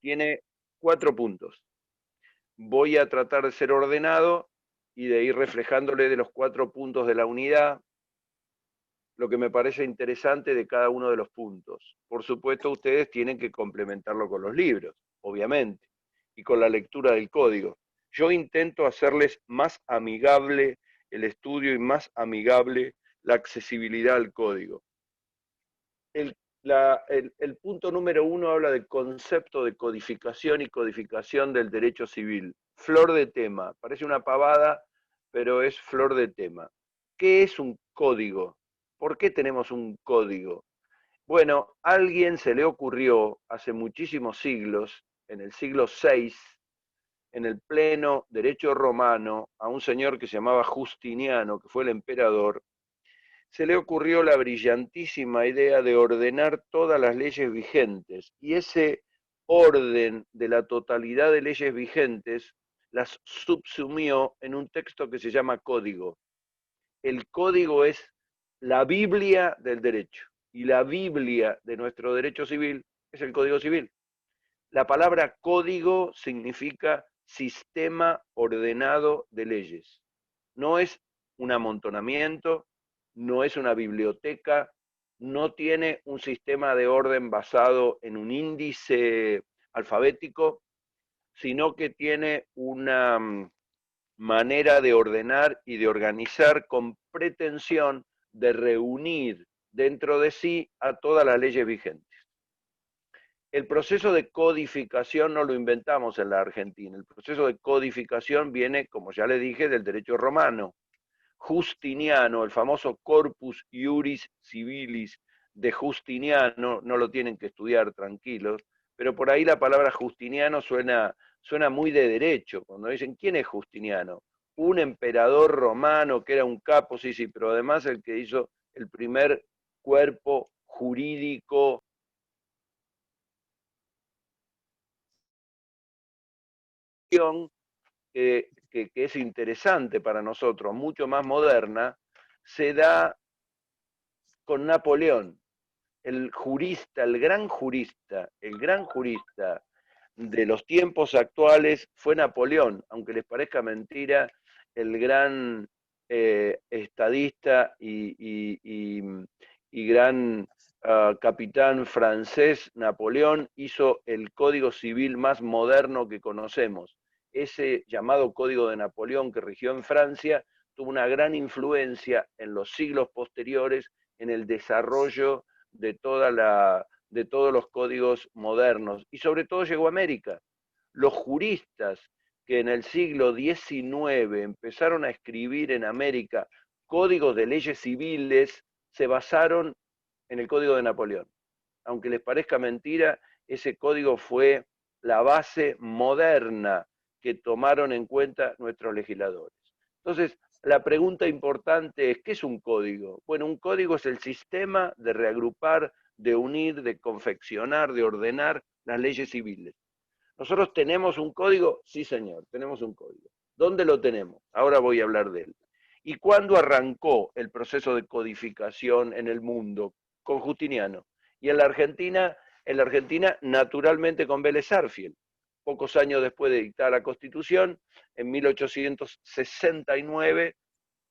tiene 4 puntos. Voy a tratar de ser ordenado y de ir reflejándole de los 4 puntos de la unidad lo que me parece interesante de cada uno de los puntos. Por supuesto, ustedes tienen que complementarlo con los libros, obviamente, y con la lectura del código. Yo intento hacerles más amigable el estudio y más amigable la accesibilidad al código. El punto número 1 habla del concepto de codificación y codificación del derecho civil. Flor de tema, parece una pavada, pero es flor de tema. ¿Qué es un código? ¿Por qué tenemos un código? Bueno, a alguien se le ocurrió hace muchísimos siglos, en el siglo VI, en el pleno derecho romano, a un señor que se llamaba Justiniano, que fue el emperador, se le ocurrió la brillantísima idea de ordenar todas las leyes vigentes, y ese orden de la totalidad de leyes vigentes las subsumió en un texto que se llama código. El código es la Biblia del derecho, y la Biblia de nuestro derecho civil es el Código Civil. La palabra código significa sistema ordenado de leyes. No es un amontonamiento, no es una biblioteca, no tiene un sistema de orden basado en un índice alfabético, sino que tiene una manera de ordenar y de organizar con pretensión de reunir dentro de sí a todas las leyes vigentes. El proceso de codificación no lo inventamos en la Argentina. El proceso de codificación viene, como ya le dije, del derecho romano. Justiniano, el famoso Corpus Iuris Civilis de Justiniano, no lo tienen que estudiar tranquilos, pero por ahí la palabra Justiniano suena muy de derecho. Cuando dicen, ¿quién es Justiniano? Un emperador romano que era un capo, sí, sí, pero además el que hizo el primer cuerpo jurídico que es interesante para nosotros, mucho más moderna, se da con Napoleón, el jurista, el gran jurista de los tiempos actuales fue Napoleón, aunque les parezca mentira, el gran estadista y gran capitán francés Napoleón hizo el código civil más moderno que conocemos. Ese llamado Código de Napoleón que rigió en Francia tuvo una gran influencia en los siglos posteriores en el desarrollo de todos los códigos modernos y sobre todo llegó a América. Los juristas que en el siglo XIX empezaron a escribir en América códigos de leyes civiles se basaron en el Código de Napoleón. Aunque les parezca mentira, ese código fue la base moderna que tomaron en cuenta nuestros legisladores. Entonces, la pregunta importante es, ¿qué es un código? Bueno, un código es el sistema de reagrupar, de unir, de confeccionar, de ordenar las leyes civiles. ¿Nosotros tenemos un código? Sí, señor, tenemos un código. ¿Dónde lo tenemos? Ahora voy a hablar de él. ¿Y cuándo arrancó el proceso de codificación en el mundo? Con Justiniano. Y en la Argentina naturalmente con Vélez Sarsfield. Pocos años después de dictar la Constitución, en 1869,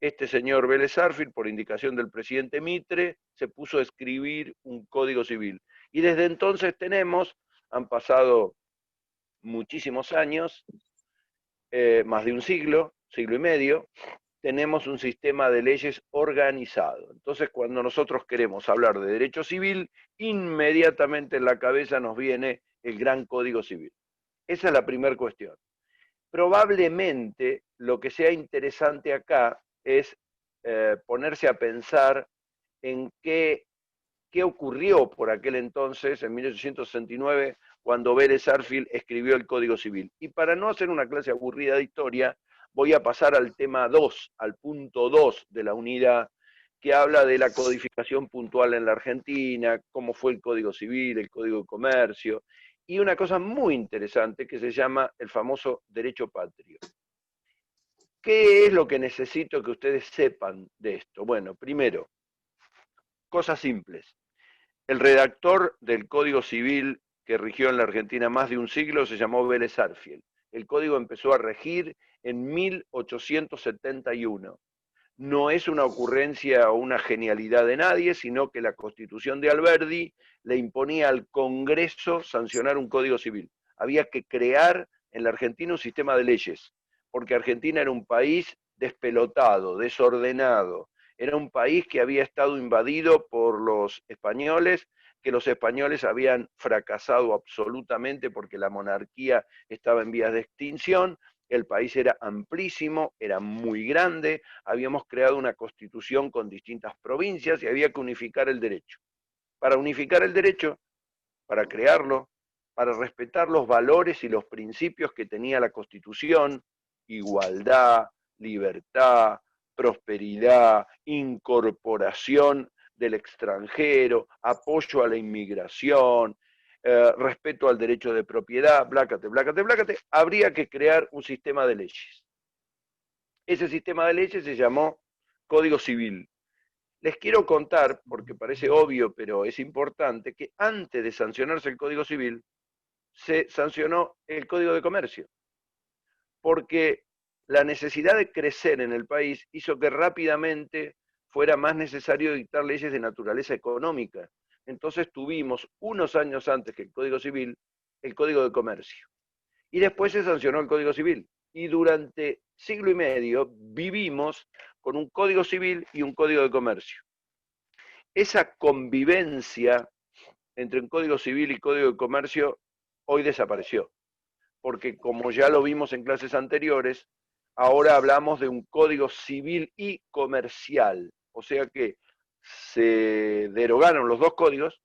este señor Vélez Sarsfield, por indicación del presidente Mitre, se puso a escribir un código civil. Y desde entonces han pasado muchísimos años, más de un siglo, siglo y medio, tenemos un sistema de leyes organizado. Entonces, cuando nosotros queremos hablar de derecho civil, inmediatamente en la cabeza nos viene el Gran Código Civil. Esa es la primera cuestión. Probablemente lo que sea interesante acá es ponerse a pensar en qué ocurrió por aquel entonces, en 1869, cuando Vélez Sarsfield escribió el Código Civil. Y para no hacer una clase aburrida de historia, voy a pasar al tema 2, al punto 2 de la unidad, que habla de la codificación puntual en la Argentina, cómo fue el Código Civil, el Código de Comercio, y una cosa muy interesante que se llama el famoso derecho patrio. ¿Qué es lo que necesito que ustedes sepan de esto? Bueno, primero, cosas simples. El redactor del Código Civil, que rigió en la Argentina más de un siglo se llamó Vélez Sarsfield. El código empezó a regir en 1871. No es una ocurrencia o una genialidad de nadie, sino que la Constitución de Alberdi le imponía al Congreso sancionar un código civil. Había que crear en la Argentina un sistema de leyes, porque Argentina era un país despelotado, desordenado, era un país que había estado invadido por los españoles, que los españoles habían fracasado absolutamente porque la monarquía estaba en vías de extinción. El país era amplísimo, era muy grande, habíamos creado una constitución con distintas provincias y había que unificar el derecho. Para unificar el derecho, para crearlo, para respetar los valores y los principios que tenía la constitución, igualdad, libertad, prosperidad, incorporación del extranjero, apoyo a la inmigración, respeto al derecho de propiedad, blácate, blácate, blácate, habría que crear un sistema de leyes. Ese sistema de leyes se llamó Código Civil. Les quiero contar, porque parece obvio, pero es importante, que antes de sancionarse el Código Civil, se sancionó el Código de Comercio, porque la necesidad de crecer en el país hizo que rápidamente fuera más necesario dictar leyes de naturaleza económica. Entonces tuvimos, unos años antes que el Código Civil, el Código de Comercio. Y después se sancionó el Código Civil. Y durante siglo y medio vivimos con un Código Civil y un Código de Comercio. Esa convivencia entre un Código Civil y Código de Comercio hoy desapareció. Porque como ya lo vimos en clases anteriores, ahora hablamos de un Código Civil y Comercial. O sea que se derogaron los dos códigos,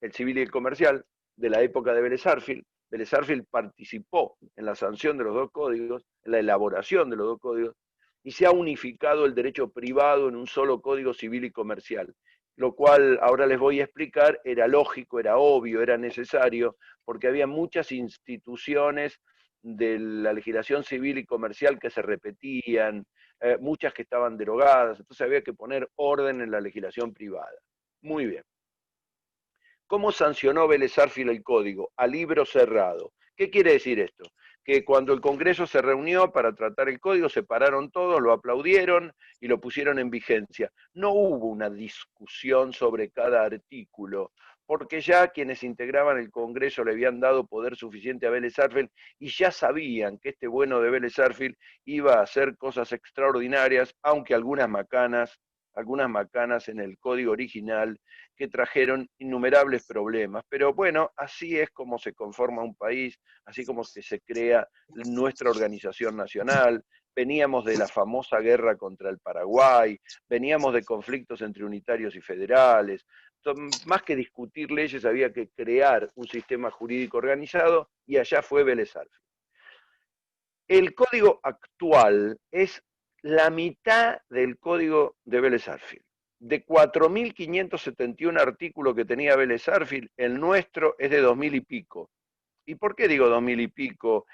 el civil y el comercial, de la época de Vélez Sarsfield. Vélez Sarsfield participó en la sanción de los dos códigos, en la elaboración de los dos códigos, y se ha unificado el derecho privado en un solo código civil y comercial, lo cual ahora les voy a explicar, era lógico, era obvio, era necesario, porque había muchas instituciones de la legislación civil y comercial que se repetían, muchas que estaban derogadas, entonces había que poner orden en la legislación privada. Muy bien. ¿Cómo sancionó Vélez Sarsfield el código? A libro cerrado. ¿Qué quiere decir esto? Que cuando el Congreso se reunió para tratar el código, se pararon todos, lo aplaudieron y lo pusieron en vigencia. No hubo una discusión sobre cada artículo, porque ya quienes integraban el Congreso le habían dado poder suficiente a Vélez Sarsfield y ya sabían que este bueno de Vélez Sarsfield iba a hacer cosas extraordinarias, aunque algunas macanas en el código original que trajeron innumerables problemas. Pero bueno, así es como se conforma un país, así como que se crea nuestra organización nacional. Veníamos de la famosa guerra contra el Paraguay, veníamos de conflictos entre unitarios y federales. Más que discutir leyes, había que crear un sistema jurídico organizado y allá fue Vélez Sarsfield. El código actual es la mitad del código de Vélez Sarsfield. De 4.571 artículos que tenía Vélez Sarsfield, el nuestro es de 2.000 y pico. ¿Y por qué digo 2.000 y pico?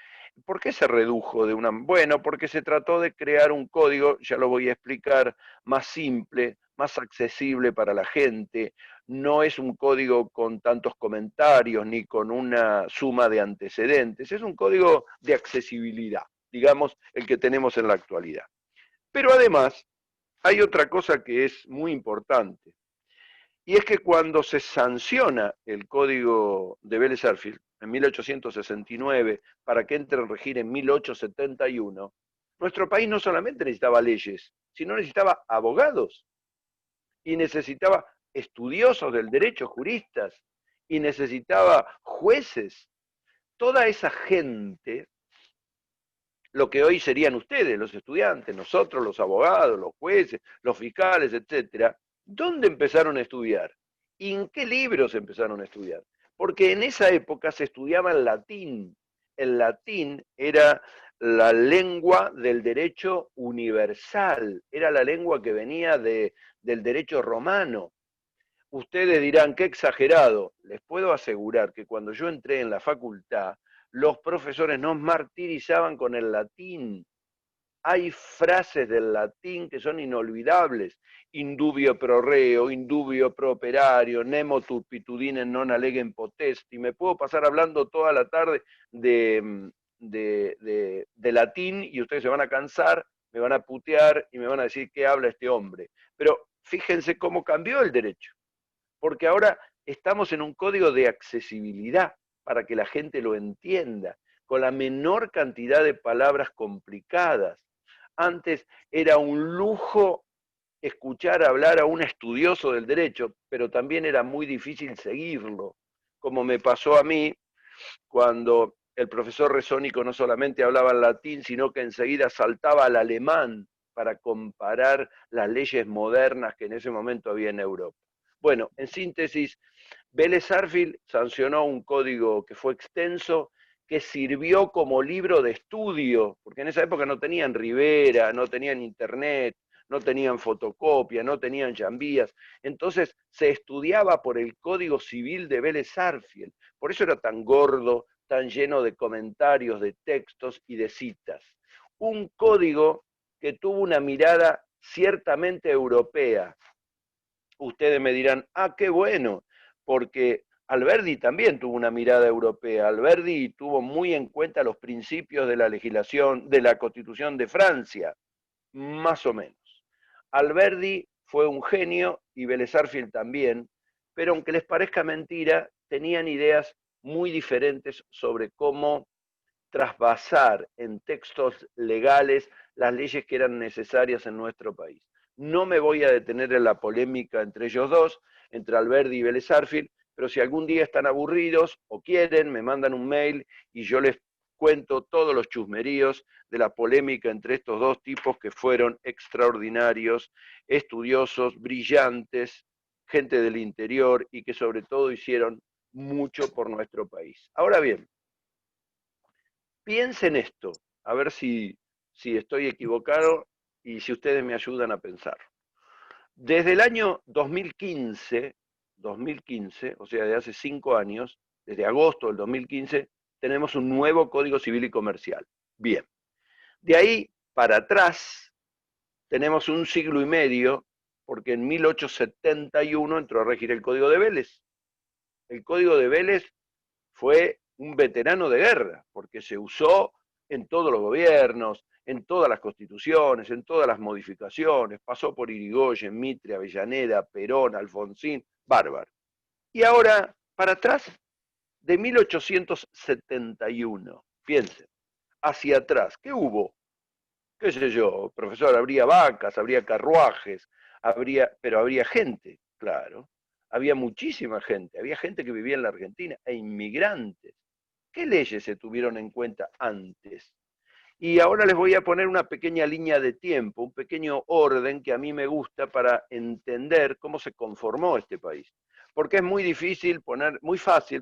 ¿Por qué se redujo de una? Bueno, porque se trató de crear un código, ya lo voy a explicar, más simple, más accesible para la gente. No es un código con tantos comentarios ni con una suma de antecedentes, es un código de accesibilidad, digamos, el que tenemos en la actualidad. Pero además, hay otra cosa que es muy importante, y es que cuando se sanciona el código de Vélez Sarsfield en 1869 para que entre en regir en 1871, nuestro país no solamente necesitaba leyes, sino necesitaba abogados y necesitaba estudiosos del derecho, juristas, y necesitaba jueces. Toda esa gente, lo que hoy serían ustedes, los estudiantes, nosotros, los abogados, los jueces, los fiscales, etcétera, ¿dónde empezaron a estudiar? ¿Y en qué libros empezaron a estudiar? Porque en esa época se estudiaba el latín. El latín era la lengua del derecho universal, era la lengua que venía del derecho romano. Ustedes dirán, qué exagerado. Les puedo asegurar que cuando yo entré en la facultad, los profesores nos martirizaban con el latín. hay frases del latín que son inolvidables. Indubio pro reo, indubio pro operario, nemo turpitudine non allegem potesti. Me puedo pasar hablando toda la tarde de latín y ustedes se van a cansar, me van a putear y me van a decir qué habla este hombre. Pero fíjense cómo cambió el derecho, porque ahora estamos en un código de accesibilidad para que la gente lo entienda, con la menor cantidad de palabras complicadas. Antes era un lujo escuchar hablar a un estudioso del derecho, pero también era muy difícil seguirlo, como me pasó a mí cuando el profesor Resónico no solamente hablaba en latín, sino que enseguida saltaba al alemán para comparar las leyes modernas que en ese momento había en Europa. Bueno, en síntesis, Vélez Sarsfield sancionó un código que fue extenso, que sirvió como libro de estudio, porque en esa época no tenían Rivera, no tenían internet, no tenían fotocopia, no tenían llamvías. Entonces se estudiaba por el Código Civil de Vélez Sarsfield. Por eso era tan gordo, tan lleno de comentarios, de textos y de citas. Un código que tuvo una mirada ciertamente europea. Ustedes me dirán, ah, qué bueno, porque Alberdi también tuvo una mirada europea. Alberdi tuvo muy en cuenta los principios de la legislación, de la Constitución de Francia, más o menos. Alberdi fue un genio y Vélez Sarsfield también, pero aunque les parezca mentira, tenían ideas muy diferentes sobre cómo trasvasar en textos legales las leyes que eran necesarias en nuestro país. No me voy a detener en la polémica entre ellos dos, entre Alberdi y Vélez Sarsfield, pero si algún día están aburridos o quieren, me mandan un mail y yo les cuento todos los chusmeríos de la polémica entre estos dos tipos que fueron extraordinarios, estudiosos, brillantes, gente del interior y que sobre todo hicieron mucho por nuestro país. Ahora bien, piensen esto, a ver si estoy equivocado y si ustedes me ayudan a pensar. Desde el año 2015, o sea, de hace 5 años, desde agosto del 2015, tenemos un nuevo Código Civil y Comercial. Bien, de ahí para atrás tenemos un siglo y medio, porque en 1871 entró a regir el Código de Vélez. El Código de Vélez fue un veterano de guerra, porque se usó en todos los gobiernos, en todas las constituciones, en todas las modificaciones, pasó por Irigoyen, Mitre, Avellaneda, Perón, Alfonsín, bárbaro. Y ahora, para atrás, de 1871, piensen, hacia atrás, ¿qué hubo? ¿Qué sé yo, profesor? Habría vacas, habría carruajes, pero habría gente, claro. Había muchísima gente, había gente que vivía en la Argentina e inmigrantes. ¿Qué leyes se tuvieron en cuenta antes? Y ahora les voy a poner una pequeña línea de tiempo, un pequeño orden que a mí me gusta para entender cómo se conformó este país. Porque es muy fácil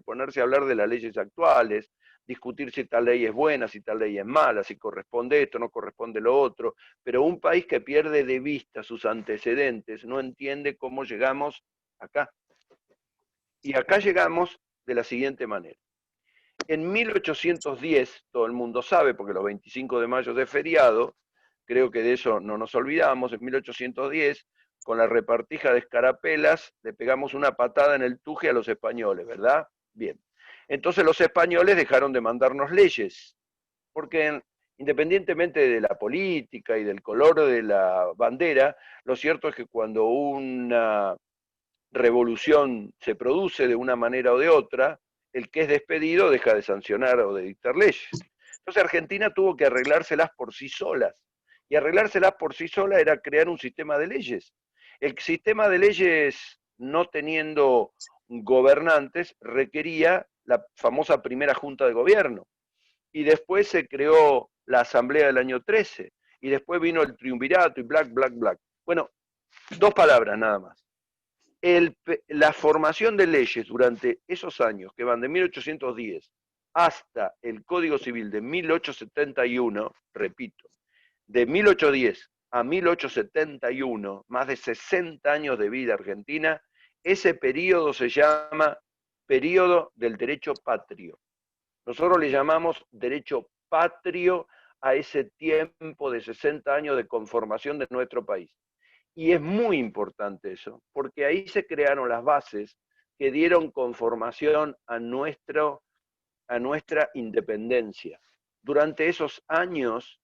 ponerse a hablar de las leyes actuales, discutir si tal ley es buena, si tal ley es mala, si corresponde esto, no corresponde lo otro, pero un país que pierde de vista sus antecedentes no entiende cómo llegamos acá. Y acá llegamos de la siguiente manera. En 1810, todo el mundo sabe, porque los 25 de mayo es feriado, creo que de eso no nos olvidamos, en 1810, con la repartija de escarapelas, le pegamos una patada en el tuje a los españoles, ¿verdad? Bien. Entonces los españoles dejaron de mandarnos leyes, porque independientemente de la política y del color de la bandera, lo cierto es que cuando una revolución se produce de una manera o de otra, el que es despedido deja de sancionar o de dictar leyes. Entonces Argentina tuvo que arreglárselas por sí solas. Y arreglárselas por sí sola era crear un sistema de leyes. El sistema de leyes, no teniendo gobernantes, requería la famosa primera junta de gobierno. Y después se creó la asamblea del año 13. Y después vino el triunvirato y black, black, black. Bueno, 2 palabras nada más. La formación de leyes durante esos años, que van de 1810 hasta el Código Civil de 1871, repito, de 1810 a 1871, más de 60 años de vida argentina, ese periodo se llama periodo del derecho patrio. Nosotros le llamamos derecho patrio a ese tiempo de 60 años de conformación de nuestro país. Y es muy importante eso, porque ahí se crearon las bases que dieron conformación a nuestra independencia. Durante esos años,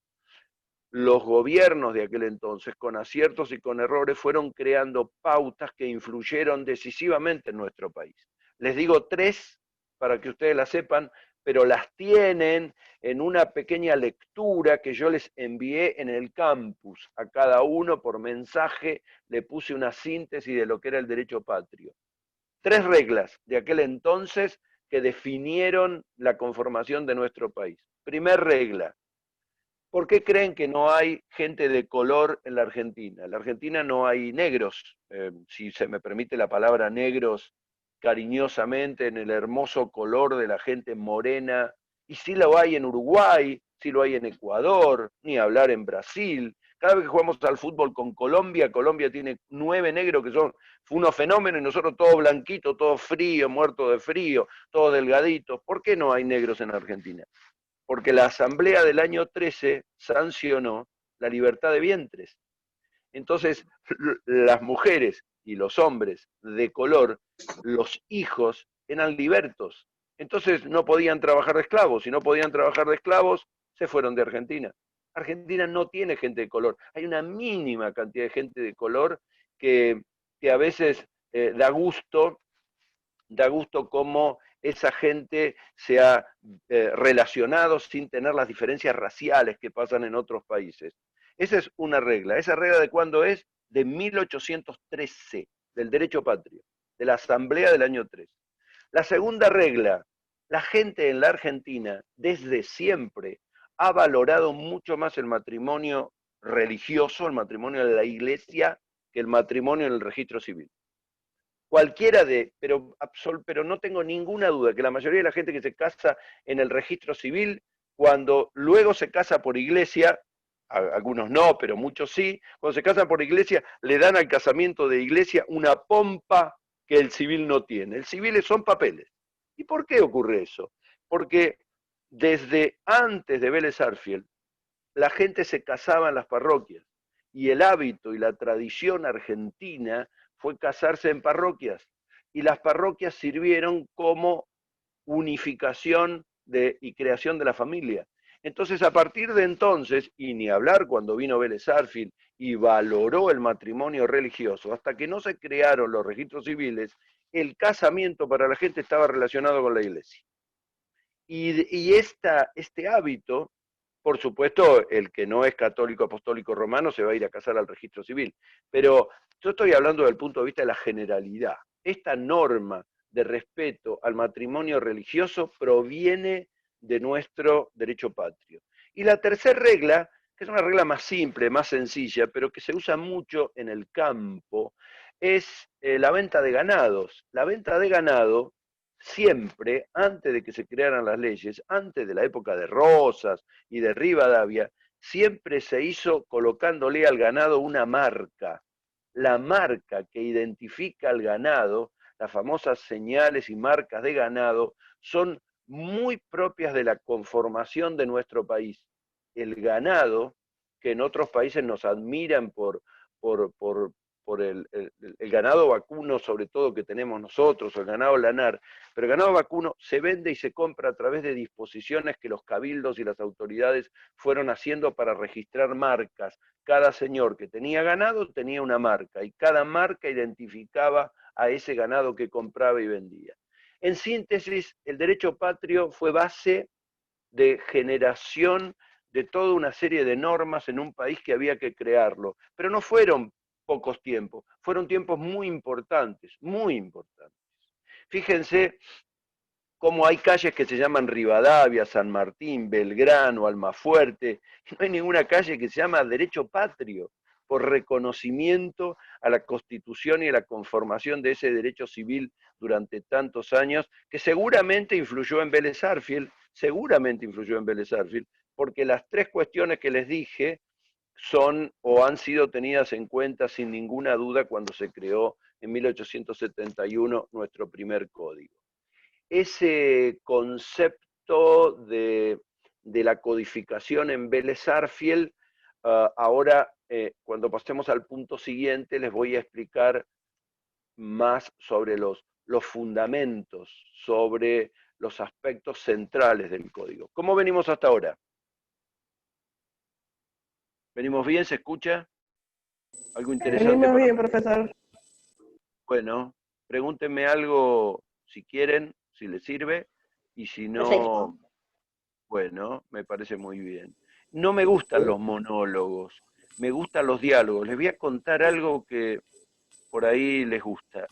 los gobiernos de aquel entonces, con aciertos y con errores, fueron creando pautas que influyeron decisivamente en nuestro país. Les digo tres para que ustedes las sepan, pero las tienen en una pequeña lectura que yo les envié en el campus. A cada uno por mensaje le puse una síntesis de lo que era el derecho patrio. Tres reglas de aquel entonces que definieron la conformación de nuestro país. Primer regla: ¿por qué creen que no hay gente de color en la Argentina? En la Argentina no hay negros, si se me permite la palabra negros cariñosamente, en el hermoso color de la gente morena, y sí lo hay en Uruguay, sí lo hay en Ecuador, ni hablar en Brasil. Cada vez que jugamos al fútbol con Colombia, Colombia tiene 9 negros que son unos fenómenos y nosotros todos blanquitos, todos fríos, muertos de frío, todos delgaditos. ¿Por qué no hay negros en Argentina? Porque la Asamblea del año 13 sancionó la libertad de vientres. Entonces, las mujeres y los hombres de color, los hijos, eran libertos. Entonces no podían trabajar de esclavos. Si no podían trabajar de esclavos, se fueron de Argentina. Argentina no tiene gente de color. Hay una mínima cantidad de gente de color que, que a veces da gusto cómo esa gente se ha relacionado sin tener las diferencias raciales que pasan en otros países. Esa es una regla. ¿Esa regla de cuándo es? De 1813, del derecho patrio, de la Asamblea del año 3. La segunda regla: la gente en la Argentina desde siempre ha valorado mucho más el matrimonio religioso, el matrimonio de la iglesia, que el matrimonio en el registro civil. Cualquiera pero no tengo ninguna duda que la mayoría de la gente que se casa en el registro civil, cuando luego se casa por iglesia, algunos no, pero muchos sí, cuando se casan por iglesia, le dan al casamiento de iglesia una pompa que el civil no tiene. El civil son papeles. ¿Y por qué ocurre eso? Porque desde antes de Vélez Sarsfield, la gente se casaba en las parroquias y el hábito y la tradición argentina fue casarse en parroquias, y las parroquias sirvieron como unificación y creación de la familia. Entonces, a partir de entonces, y ni hablar cuando vino Vélez Sarsfield y valoró el matrimonio religioso, hasta que no se crearon los registros civiles, el casamiento para la gente estaba relacionado con la iglesia. Y este hábito, por supuesto, el que no es católico apostólico romano se va a ir a casar al registro civil, pero yo estoy hablando del punto de vista de la generalidad. Esta norma de respeto al matrimonio religioso proviene de nuestro derecho patrio. Y la tercera regla, que es una regla más simple, más sencilla, pero que se usa mucho en el campo, es la venta de ganados. La venta de ganado siempre, antes de que se crearan las leyes, antes de la época de Rosas y de Rivadavia, siempre se hizo colocándole al ganado una marca. La marca que identifica al ganado, las famosas señales y marcas de ganado, son muy propias de la conformación de nuestro país. El ganado, que en otros países nos admiran por, por, por el ganado vacuno, sobre todo que tenemos nosotros, el ganado lanar, pero el ganado vacuno se vende y se compra a través de disposiciones que los cabildos y las autoridades fueron haciendo para registrar marcas. Cada señor que tenía ganado tenía una marca y cada marca identificaba a ese ganado que compraba y vendía. En síntesis, el derecho patrio fue base de generación de toda una serie de normas en un país que había que crearlo, pero no fueron pocos tiempos, fueron tiempos muy importantes, muy importantes. Fíjense cómo hay calles que se llaman Rivadavia, San Martín, Belgrano, Almafuerte, y no hay ninguna calle que se llama Derecho Patrio, por reconocimiento a la Constitución y a la conformación de ese derecho civil durante tantos años, que seguramente influyó en Vélez Sarsfield, porque las tres cuestiones que les dije son o han sido tenidas en cuenta sin ninguna duda cuando se creó en 1871 nuestro primer código. Ese concepto de la codificación en Vélez Sarsfield. Ahora, cuando pasemos al punto siguiente, les voy a explicar más sobre los fundamentos, sobre los aspectos centrales del código. ¿Cómo venimos hasta ahora? ¿Venimos bien? ¿Se escucha? ¿Algo interesante? Venimos bien, profesor. Bueno, pregúntenme algo si quieren, si les sirve, y si no, Perfecto. bueno, me parece muy bien. No me gustan los monólogos, me gustan los diálogos. Les voy a contar algo que por ahí les gusta.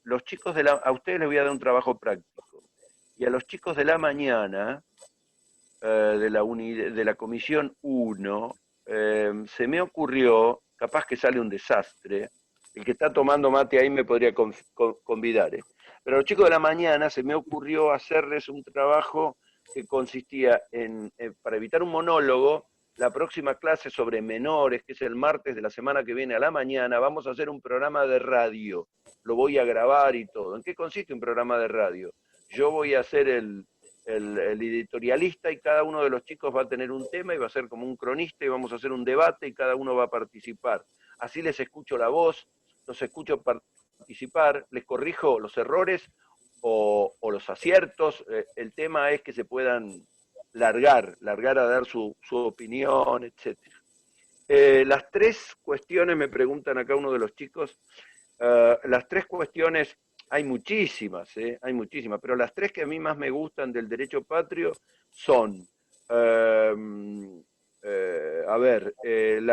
Los chicos a ustedes les voy a dar un trabajo práctico. Y a los chicos de la mañana, de la comisión 1, se me ocurrió, capaz que sale un desastre, el que está tomando mate ahí me podría convidar, pero a los chicos de la mañana se me ocurrió hacerles un trabajo que consistía en, para evitar un monólogo, la próxima clase sobre menores, que es el martes de la semana que viene a la mañana, vamos a hacer un programa de radio, lo voy a grabar y todo. ¿En qué consiste un programa de radio? Yo voy a ser el editorialista y cada uno de los chicos va a tener un tema y va a ser como un cronista y vamos a hacer un debate y cada uno va a participar. Así les escucho la voz, los escucho participar, les corrijo los errores o los aciertos. El tema es que se puedan largar a dar su opinión, etc. Las tres cuestiones, me preguntan acá uno de los chicos, las tres cuestiones, hay muchísimas, pero las tres que a mí más me gustan del derecho patrio son, la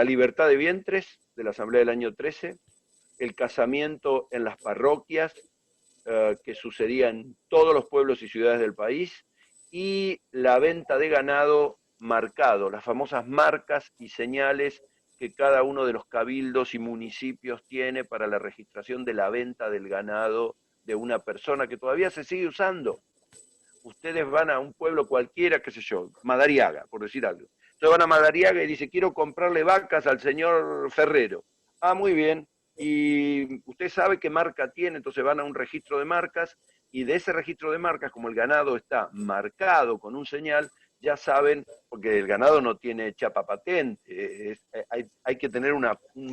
libertad de vientres de la Asamblea del año 13, el casamiento en las parroquias, que sucedía en todos los pueblos y ciudades del país, y la venta de ganado marcado, las famosas marcas y señales que cada uno de los cabildos y municipios tiene para la registración de la venta del ganado de una persona, que todavía se sigue usando. Ustedes van a un pueblo cualquiera, qué sé yo, Madariaga, por decir algo. Entonces van a Madariaga y dice, quiero comprarle vacas al señor Ferrero. Ah, muy bien. Y usted sabe qué marca tiene, entonces van a un registro de marcas y de ese registro de marcas, como el ganado está marcado con un señal, ya saben, porque el ganado no tiene chapa patente, hay que tener un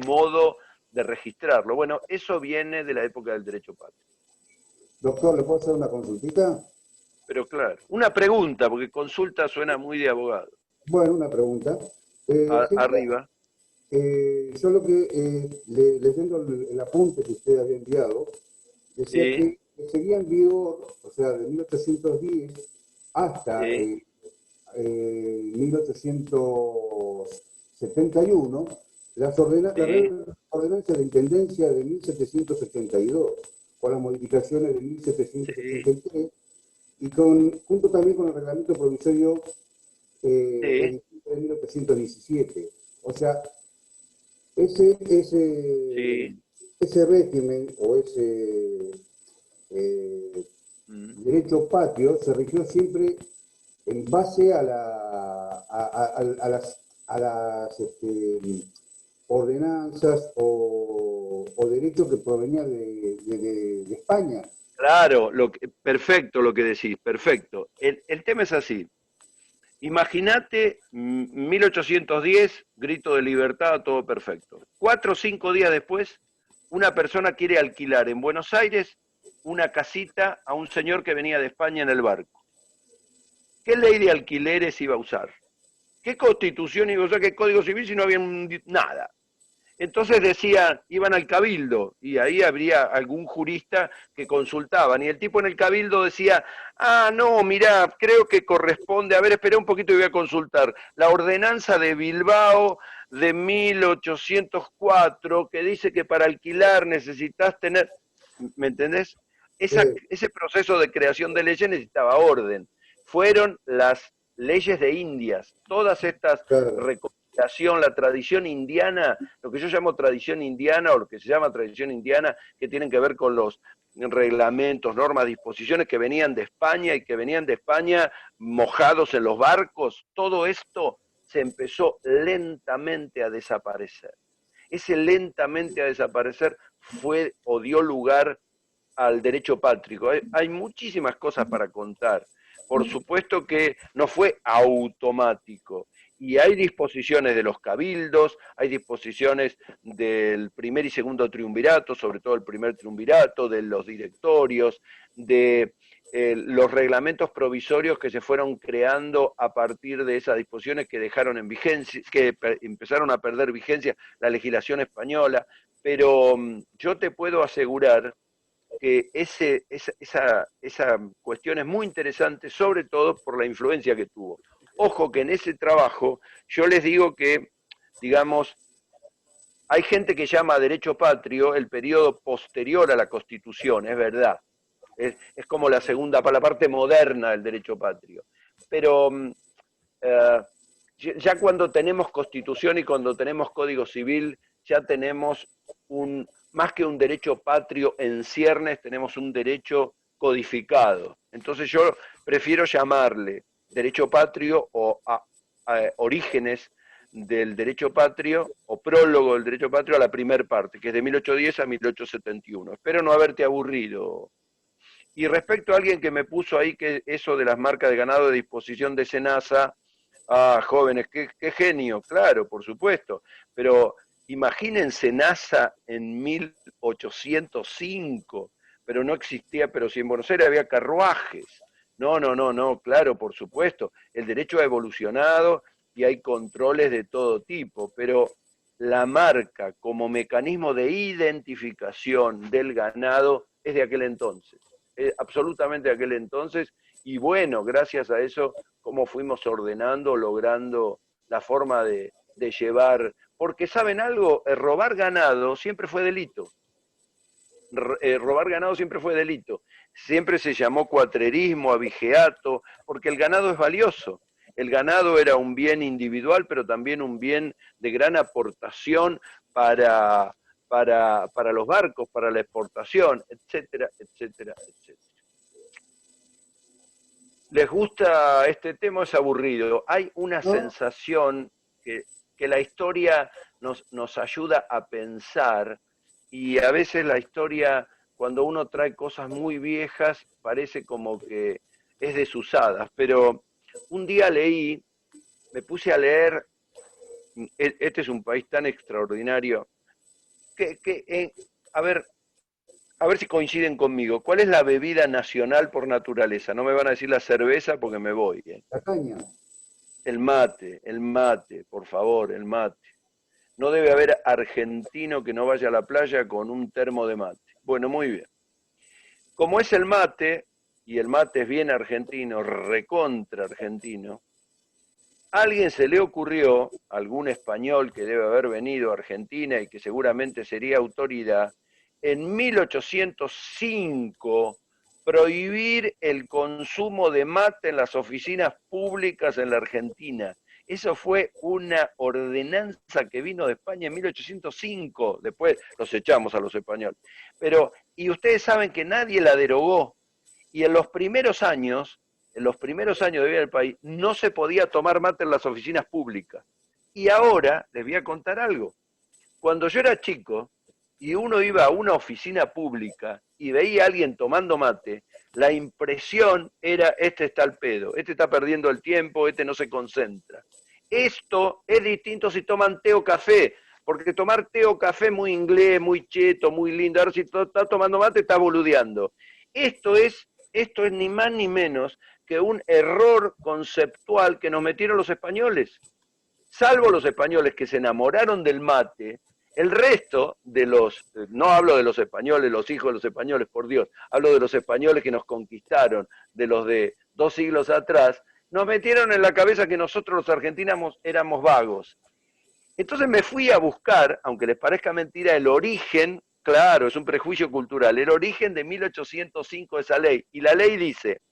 modo de registrarlo. Bueno, eso viene de la época del derecho patrio. Doctor, ¿le puedo hacer una consultita? Pero claro, una pregunta, porque consulta suena muy de abogado. Bueno, una pregunta. Arriba. Yo lo que, leyendo el apunte que usted había enviado, decía Sí. que seguía en vigor, o sea, de 1810 hasta Sí. 1871, las Sí. ordenanzas de intendencia de 1772, con las modificaciones de Sí. 1783, y junto también con el reglamento provisorio de 1817. O sea, ese Sí. régimen o ese derecho patrio se rigió siempre en base a las ordenanzas o derechos que provenían de España. Claro, perfecto lo que decís, perfecto. El tema es así. Imagínate 1810, grito de libertad, todo perfecto. 4 o 5 días después, una persona quiere alquilar en Buenos Aires una casita a un señor que venía de España en el barco. ¿Qué ley de alquileres iba a usar? ¿Qué constitución iba a usar? ¿Qué código civil si no había nada? Entonces decían, iban al cabildo y ahí habría algún jurista que consultaban y el tipo en el cabildo decía, ah, no, mirá, creo que corresponde, a ver, espera un poquito y voy a consultar, la ordenanza de Bilbao de 1804 que dice que para alquilar necesitas tener, ¿me entendés? Ese proceso de creación de leyes necesitaba orden. Fueron las leyes de Indias, todas estas Claro. la tradición indiana, lo que yo llamo tradición indiana o lo que se llama tradición indiana, que tienen que ver con los reglamentos, normas, disposiciones que venían de España y que venían de España mojados en los barcos, todo esto se empezó lentamente a desaparecer. Ese lentamente a desaparecer fue o dio lugar al derecho patrio. Hay muchísimas cosas para contar, Por supuesto que no fue automático. Y hay disposiciones de los cabildos, hay disposiciones del primer y segundo triunvirato, sobre todo el primer triunvirato, de los directorios, de los reglamentos provisorios que se fueron creando a partir de esas disposiciones que dejaron en vigencia, que empezaron a perder vigencia la legislación española, pero yo te puedo asegurar que esa cuestión es muy interesante, sobre todo por la influencia que tuvo. Ojo que en ese trabajo yo les digo que, digamos, hay gente que llama derecho patrio el periodo posterior a la Constitución, es verdad. Es como la segunda, para la parte moderna del derecho patrio. Pero eh, ya cuando tenemos Constitución y cuando tenemos Código Civil, ya tenemos más que un derecho patrio en ciernes, tenemos un derecho codificado. Entonces yo prefiero llamarle derecho patrio o orígenes del derecho patrio o prólogo del derecho patrio a la primer parte, que es de 1810 a 1871. Espero no haberte aburrido. Y respecto a alguien que me puso ahí que eso de las marcas de ganado de disposición de Senasa, jóvenes, qué genio, claro, por supuesto, pero imagínense NASA en 1805, pero no existía, pero si en Buenos Aires había carruajes. No, claro, por supuesto, el derecho ha evolucionado y hay controles de todo tipo, pero la marca como mecanismo de identificación del ganado es de aquel entonces, absolutamente de aquel entonces, y bueno, gracias a eso, cómo fuimos ordenando, logrando la forma de llevar, porque saben algo, robar ganado siempre fue delito, robar ganado siempre fue delito, siempre se llamó cuatrerismo, abigeato, porque el ganado es valioso. El ganado era un bien individual, pero también un bien de gran aportación para los barcos, para la exportación, etcétera, etcétera, etcétera. ¿Les gusta este tema o es aburrido? Hay una No, sensación que la historia nos ayuda a pensar y a veces la historia, cuando uno trae cosas muy viejas, parece como que es desusada. Pero un día leí, me puse a leer, este es un país tan extraordinario, que a ver si coinciden conmigo. ¿Cuál es la bebida nacional por naturaleza? No me van a decir la cerveza porque me voy. la caña. El mate, por favor, el mate. No debe haber argentino que no vaya a la playa con un termo de mate. Bueno, muy bien. Como es el mate, y el mate es bien argentino, recontra argentino, a alguien se le ocurrió, algún español que debe haber venido a Argentina y que seguramente sería autoridad, en 1805 prohibir el consumo de mate en las oficinas públicas en la Argentina. Eso fue una ordenanza que vino de España en 1805. Después los echamos a los españoles. Pero, y ustedes saben que nadie la derogó. Y en los primeros años de vida del país, no se podía tomar mate en las oficinas públicas. Y ahora les voy a contar algo. Cuando yo era chico y uno iba a una oficina pública y veía a alguien tomando mate, la impresión era, este está al pedo, este está perdiendo el tiempo, este no se concentra. Esto es distinto si toman té o café, porque tomar té o café muy inglés, muy cheto, muy lindo, ahora si estás tomando mate estás boludeando. Esto es ni más ni menos que un error conceptual que nos metieron los españoles. Salvo los españoles que se enamoraron del mate, el resto de no hablo de los españoles, los hijos de los españoles, por Dios, hablo de los españoles que nos conquistaron, de los de 2 siglos atrás, nos metieron en la cabeza que nosotros los argentinos éramos vagos. Entonces me fui a buscar, aunque les parezca mentira, el origen, claro, es un prejuicio cultural, el origen de 1805 de esa ley. Y la ley dice,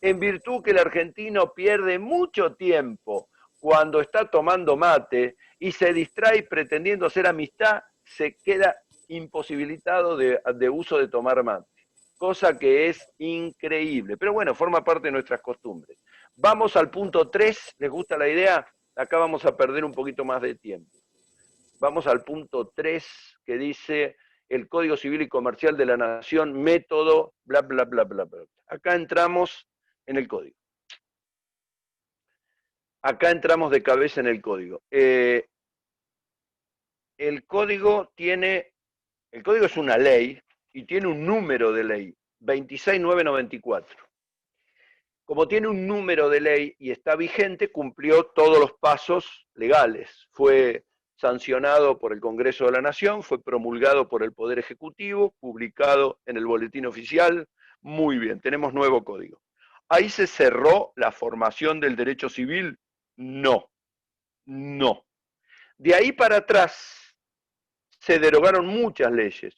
en virtud que el argentino pierde mucho tiempo cuando está tomando mate y se distrae pretendiendo hacer amistad, se queda imposibilitado de uso de tomar mate. Cosa que es increíble. Pero bueno, forma parte de nuestras costumbres. Vamos al punto 3. ¿Les gusta la idea? Acá vamos a perder un poquito más de tiempo. Vamos al punto 3 que dice el Código Civil y Comercial de la Nación, método, bla, bla, bla, bla, bla. Acá entramos en el código. acá entramos de cabeza en el código. El código es una ley y tiene un número de ley, 26994. Como tiene un número de ley y está vigente, cumplió todos los pasos legales. Fue sancionado por el Congreso de la Nación, fue promulgado por el Poder Ejecutivo, publicado en el Boletín Oficial. Muy bien, tenemos nuevo código. ¿Ahí se cerró la formación del derecho civil? No, no. De ahí para atrás se derogaron muchas leyes,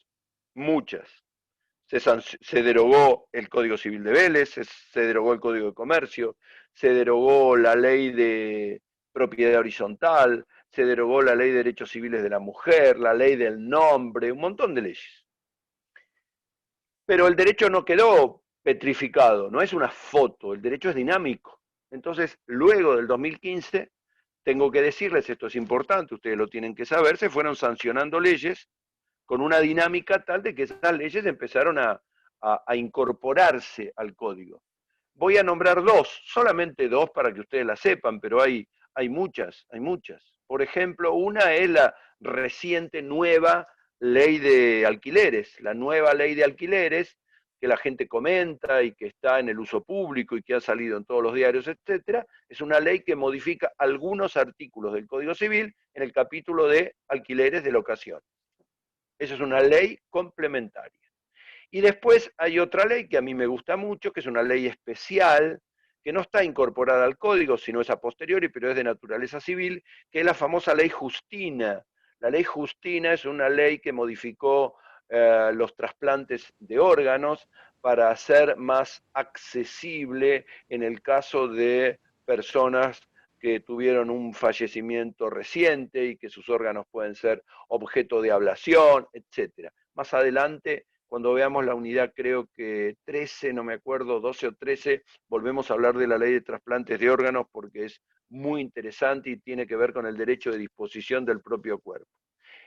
muchas. Se derogó el Código Civil de Vélez, se derogó el Código de Comercio, se derogó la ley de propiedad horizontal, se derogó la ley de derechos civiles de la mujer, la ley del nombre, un montón de leyes. Pero el derecho no quedó petrificado, no es una foto, el derecho es dinámico. Entonces, luego del 2015, tengo que decirles, esto es importante, ustedes lo tienen que saber, se fueron sancionando leyes con una dinámica tal de que esas leyes empezaron a incorporarse al código. Voy a nombrar dos, solamente dos para que ustedes la sepan, pero hay muchas, hay muchas. Por ejemplo, una es la reciente nueva ley de alquileres, la nueva ley de alquileres que la gente comenta y que está en el uso público y que ha salido en todos los diarios, etcétera, es una ley que modifica algunos artículos del Código Civil en el capítulo de alquileres de locación. Esa es una ley complementaria. Y después hay otra ley que a mí me gusta mucho, que es una ley especial, que no está incorporada al código, sino es a posteriori, pero es de naturaleza civil, que es la famosa ley Justina. La ley Justina es una ley que modificó los trasplantes de órganos para hacer más accesible en el caso de personas que tuvieron un fallecimiento reciente y que sus órganos pueden ser objeto de ablación, etc. Más adelante, cuando veamos la unidad, creo que 13, no me acuerdo, 12 o 13, volvemos a hablar de la ley de trasplantes de órganos porque es muy interesante y tiene que ver con el derecho de disposición del propio cuerpo.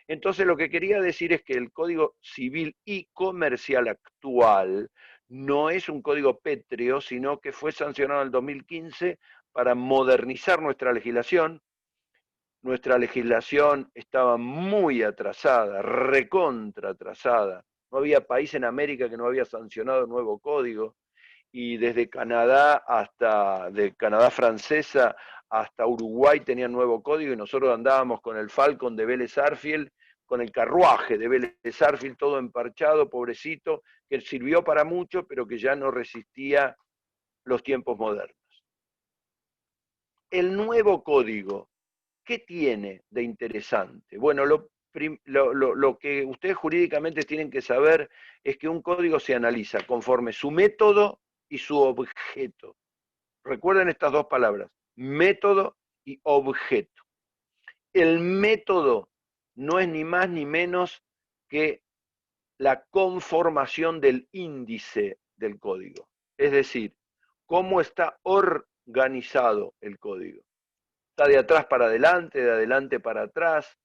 Entonces, lo que quería decir es que el Código Civil y Comercial actual no es un código pétreo, sino que fue sancionado en el 2015 para modernizar nuestra legislación. Nuestra legislación estaba muy atrasada, recontra atrasada. No había país en América que no había sancionado el nuevo código. Y desde Canadá de Canadá francesa hasta Uruguay tenían nuevo código y nosotros andábamos con el Falcon de Vélez Sarsfield, con el carruaje de Vélez Sarsfield todo emparchado, pobrecito, que sirvió para mucho, pero que ya no resistía los tiempos modernos. El nuevo código, ¿qué tiene de interesante? Bueno, lo que ustedes jurídicamente tienen que saber es que un código se analiza conforme su método y su objeto. Recuerden estas dos palabras, método y objeto. El método no es ni más ni menos que la conformación del índice del código. Es decir, cómo está organizado el código. ¿Está de atrás para adelante, de adelante para atrás?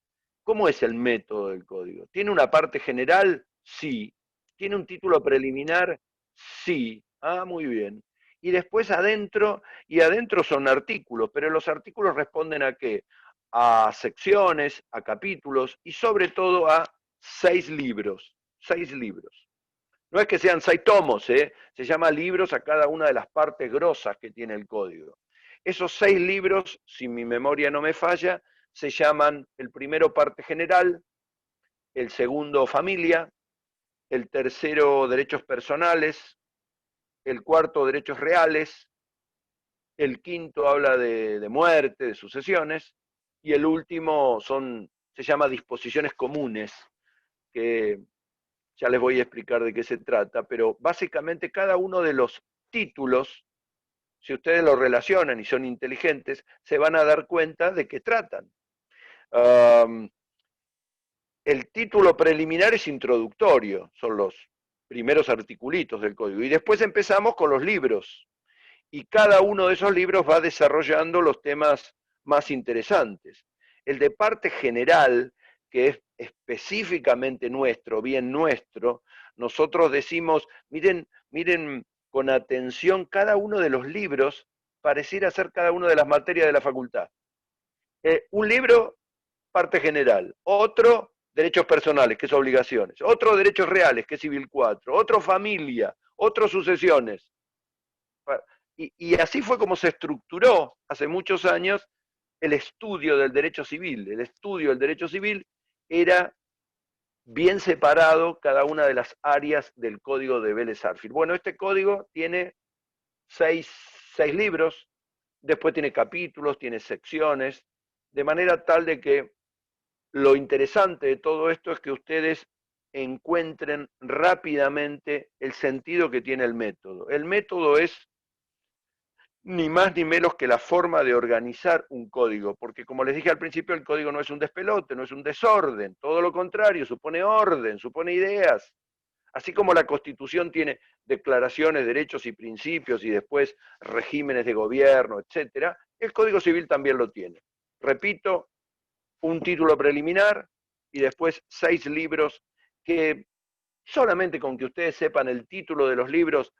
¿Cómo es el método del código? ¿Tiene una parte general? Sí. ¿Tiene un título preliminar? Sí. Ah, muy bien. Y después adentro, y adentro son artículos, pero los artículos responden ¿a qué? A secciones, a capítulos y sobre todo a 6 libros. 6 libros. No es que sean 6 tomos, se llama libros a cada una de las partes grosas que tiene el código. Esos 6 libros, si mi memoria no me falla, se llaman el primero parte general, el segundo familia, el tercero derechos personales, el cuarto derechos reales, el quinto habla de muerte, de sucesiones, y el último se llama disposiciones comunes, que ya les voy a explicar de qué se trata, pero básicamente cada uno de los títulos, si ustedes lo relacionan y son inteligentes, se van a dar cuenta de qué tratan. El título preliminar es introductorio, son los primeros articulitos del código, y después empezamos con los libros, y cada uno de esos libros va desarrollando los temas más interesantes. El de parte general, que es específicamente nuestro, bien nuestro, nosotros decimos, miren con atención cada uno de los libros, pareciera ser cada una de las materias de la facultad. Un libro, parte general, otro, derechos personales, que es obligaciones, otro, derechos reales, que es civil 4, otro, familia, otro, sucesiones. Y así fue como se estructuró hace muchos años el estudio del derecho civil. El estudio del derecho civil era bien separado cada una de las áreas del código de Vélez-Sarsfield. Bueno, este código tiene seis libros, después tiene capítulos, tiene secciones, de manera tal de que lo interesante de todo esto es que ustedes encuentren rápidamente el sentido que tiene el método. El método es ni más ni menos que la forma de organizar un código, porque como les dije al principio, el código no es un despelote, no es un desorden, todo lo contrario, supone orden, supone ideas. Así como la Constitución tiene declaraciones, derechos y principios y después regímenes de gobierno, etcétera, el Código Civil también lo tiene. Repito, un título preliminar y después 6 libros que solamente con que ustedes sepan el título de los libros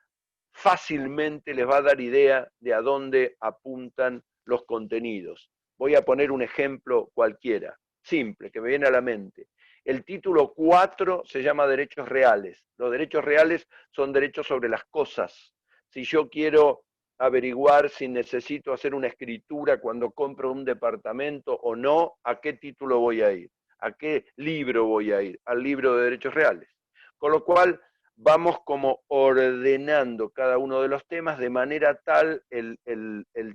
fácilmente les va a dar idea de a dónde apuntan los contenidos. Voy a poner un ejemplo cualquiera, simple, que me viene a la mente. El título 4 se llama derechos reales. Los derechos reales son derechos sobre las cosas. Si yo quiero averiguar si necesito hacer una escritura cuando compro un departamento o no, ¿a qué título voy a ir? ¿A qué libro voy a ir? Al libro de derechos reales. Con lo cual, vamos como ordenando cada uno de los temas de manera tal, el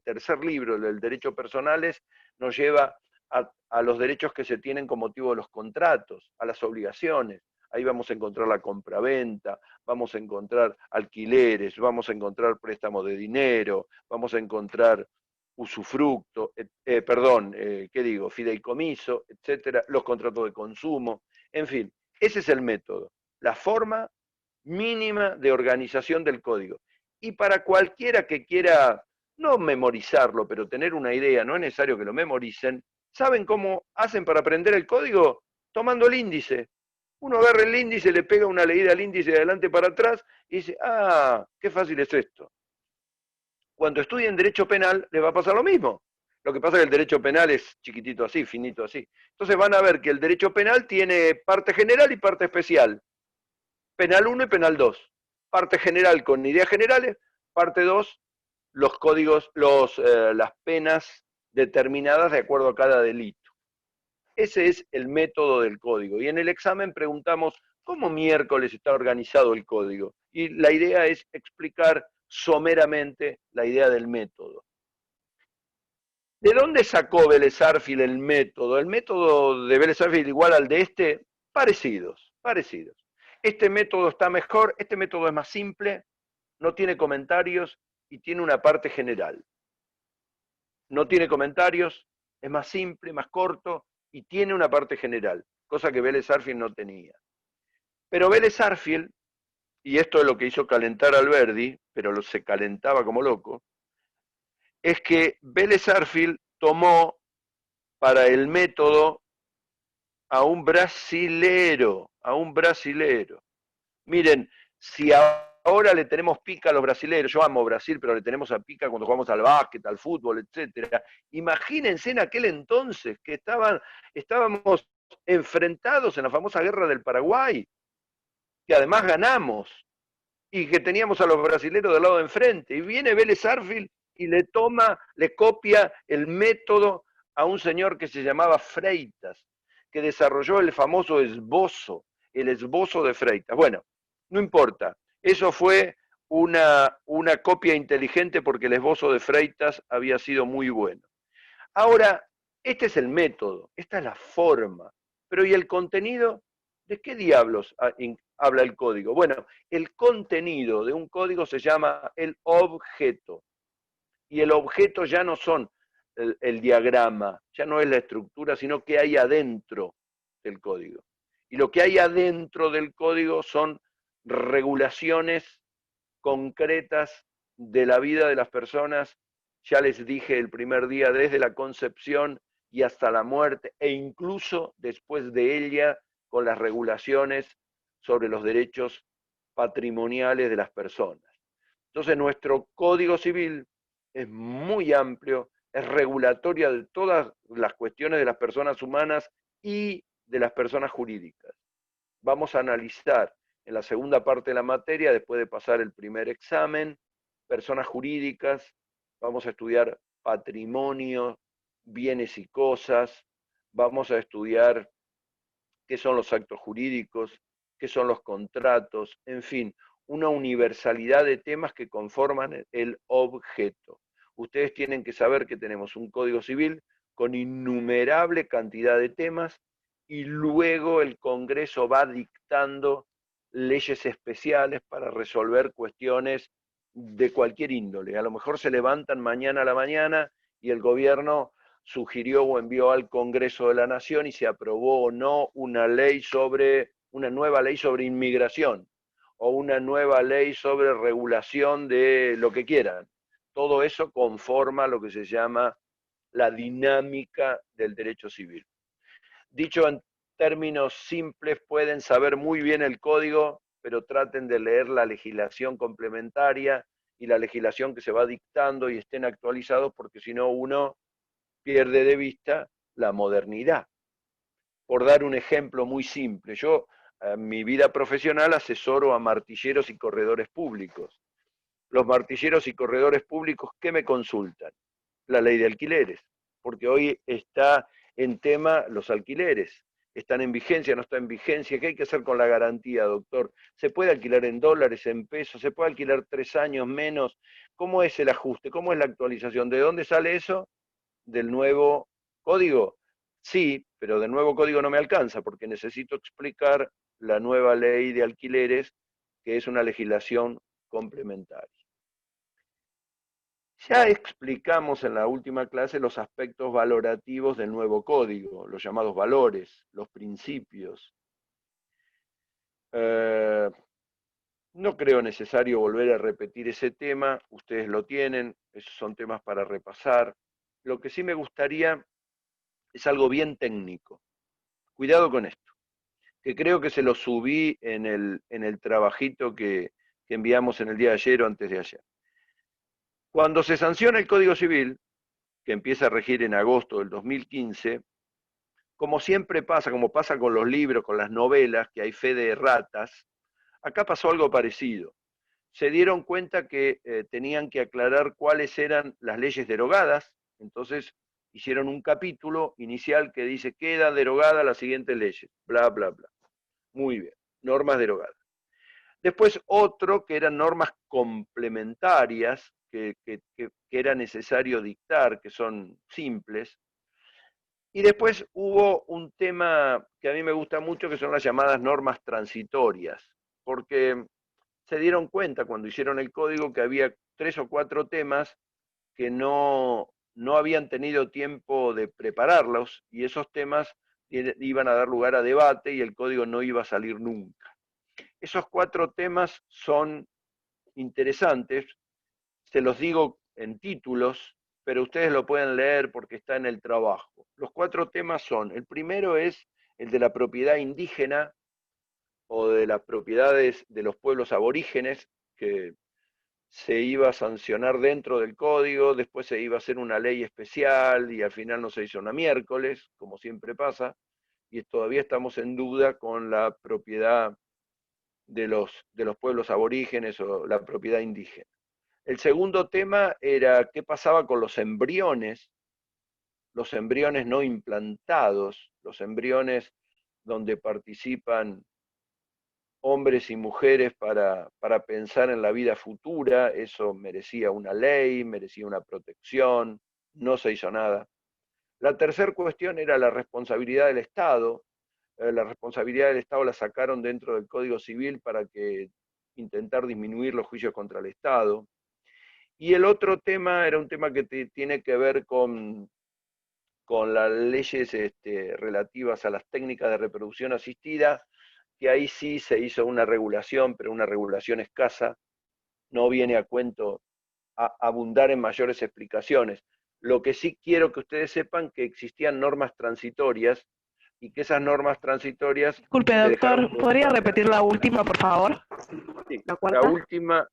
tercer libro, el derecho personales, nos lleva a los derechos que se tienen con motivo de los contratos, a las obligaciones. Ahí vamos a encontrar la compraventa, vamos a encontrar alquileres, vamos a encontrar préstamos de dinero, vamos a encontrar usufructo, ¿qué digo? Fideicomiso, etcétera, los contratos de consumo, en fin, ese es el método, la forma mínima de organización del código. Y para cualquiera que quiera, no memorizarlo, pero tener una idea, no es necesario que lo memoricen, ¿saben cómo hacen para aprender el código? Tomando el índice. Uno agarra el índice, le pega una leída al índice de adelante para atrás y dice, ah, qué fácil es esto. Cuando estudien derecho penal les va a pasar lo mismo. Lo que pasa es que el derecho penal es chiquitito así, finito así. Entonces van a ver que el derecho penal tiene parte general y parte especial. Penal 1 y penal 2. Parte general con ideas generales, parte 2, los códigos, las penas determinadas de acuerdo a cada delito. Ese es el método del código. Y en el examen preguntamos, ¿cómo miércoles está organizado el código? Y la idea es explicar someramente la idea del método. ¿De dónde sacó Vélez-Sarsfield el método? El método de Vélez-Sarsfield igual al de este, parecidos. Este método está mejor, este método es más simple, no tiene comentarios y tiene una parte general. No tiene comentarios, es más simple, más corto y tiene una parte general, cosa que Vélez-Sarsfield no tenía. Pero Vélez-Sarsfield, y esto es lo que hizo calentar a Alberdi, pero se calentaba como loco, es que Vélez-Sarsfield tomó para el método a un brasilero. Miren, si ahora le tenemos pica a los brasileños, yo amo Brasil, pero le tenemos a pica cuando jugamos al básquet, al fútbol, etcétera. Imagínense en aquel entonces que estábamos enfrentados en la famosa guerra del Paraguay, que además ganamos, y que teníamos a los brasileños del lado de enfrente, y viene Vélez-Sarsfield y le copia el método a un señor que se llamaba Freitas, que desarrolló el famoso esbozo, el esbozo de Freitas. Bueno, no importa, eso fue una copia inteligente porque el esbozo de Freitas había sido muy bueno. Ahora, este es el método, esta es la forma, pero ¿y el contenido? ¿De qué diablos habla el código? Bueno, el contenido de un código se llama el objeto, y el objeto ya no son el diagrama, ya no es la estructura, sino que hay adentro del código. Y lo que hay adentro del código son regulaciones concretas de la vida de las personas, ya les dije el primer día, desde la concepción y hasta la muerte, e incluso después de ella, con las regulaciones sobre los derechos patrimoniales de las personas. Entonces, nuestro Código Civil es muy amplio, es regulatoria de todas las cuestiones de las personas humanas y de las personas jurídicas. Vamos a analizar en la segunda parte de la materia, después de pasar el primer examen, personas jurídicas, vamos a estudiar patrimonio, bienes y cosas, vamos a estudiar qué son los actos jurídicos, qué son los contratos, en fin, una universalidad de temas que conforman el objeto. Ustedes tienen que saber que tenemos un Código Civil con innumerable cantidad de temas y luego el Congreso va dictando leyes especiales para resolver cuestiones de cualquier índole. A lo mejor se levantan mañana a la mañana y el gobierno sugirió o envió al Congreso de la Nación y se aprobó o no una nueva ley sobre inmigración o una nueva ley sobre regulación de lo que quieran. Todo eso conforma lo que se llama la dinámica del derecho civil. Dicho en términos simples, pueden saber muy bien el código, pero traten de leer la legislación complementaria y la legislación que se va dictando y estén actualizados, porque si no uno pierde de vista la modernidad. Por dar un ejemplo muy simple, yo en mi vida profesional asesoro a martilleros y corredores públicos. Los martilleros y corredores públicos, ¿qué me consultan? La ley de alquileres, porque hoy está en tema los alquileres. ¿Están en vigencia, no está en vigencia? ¿Qué hay que hacer con la garantía, doctor? ¿Se puede alquilar en dólares, en pesos? ¿Se puede alquilar 3 años menos? ¿Cómo es el ajuste? ¿Cómo es la actualización? ¿De dónde sale eso? ¿Del nuevo código? Sí, pero del nuevo código no me alcanza porque necesito explicar la nueva ley de alquileres, que es una legislación complementaria. Ya explicamos en la última clase los aspectos valorativos del nuevo código, los llamados valores, los principios. No creo necesario volver a repetir ese tema, ustedes lo tienen, esos son temas para repasar. Lo que sí me gustaría es algo bien técnico. Cuidado con esto, que creo que se lo subí en el trabajito que enviamos en el día de ayer o antes de ayer. Cuando se sanciona el Código Civil, que empieza a regir en agosto del 2015, como siempre pasa, como pasa con los libros, con las novelas, que hay fe de erratas, acá pasó algo parecido. Se dieron cuenta que tenían que aclarar cuáles eran las leyes derogadas, entonces hicieron un capítulo inicial que dice, queda derogada las siguientes leyes, bla, bla, bla. Muy bien, normas derogadas. Después otro que eran normas complementarias que era necesario dictar, que son simples. Y después hubo un tema que a mí me gusta mucho, que son las llamadas normas transitorias, porque se dieron cuenta cuando hicieron el código que había 3 o 4 temas que no habían tenido tiempo de prepararlos y esos temas iban a dar lugar a debate y el código no iba a salir nunca. Esos 4 temas son interesantes, se los digo en títulos, pero ustedes lo pueden leer porque está en el trabajo. Los 4 temas son, el primero es el de la propiedad indígena o de las propiedades de los pueblos aborígenes, que se iba a sancionar dentro del código, después se iba a hacer una ley especial y al final no se hizo una miércoles, como siempre pasa, y todavía estamos en duda con la propiedad de los pueblos aborígenes o la propiedad indígena. El segundo tema era qué pasaba con los embriones no implantados, los embriones donde participan hombres y mujeres para pensar en la vida futura, eso merecía una ley, merecía una protección, no se hizo nada. La tercera cuestión era la responsabilidad del Estado. La responsabilidad del Estado la sacaron dentro del Código Civil para intentar disminuir los juicios contra el Estado. Y el otro tema era un tema que tiene que ver con las leyes relativas a las técnicas de reproducción asistida, que ahí sí se hizo una regulación, pero una regulación escasa, no viene a cuento abundar en mayores explicaciones. Lo que sí quiero que ustedes sepan que existían normas transitorias y que esas normas transitorias Disculpe, se dejaron doctor, ¿podría repetir la última, por favor? sí, ¿La cuarta? la última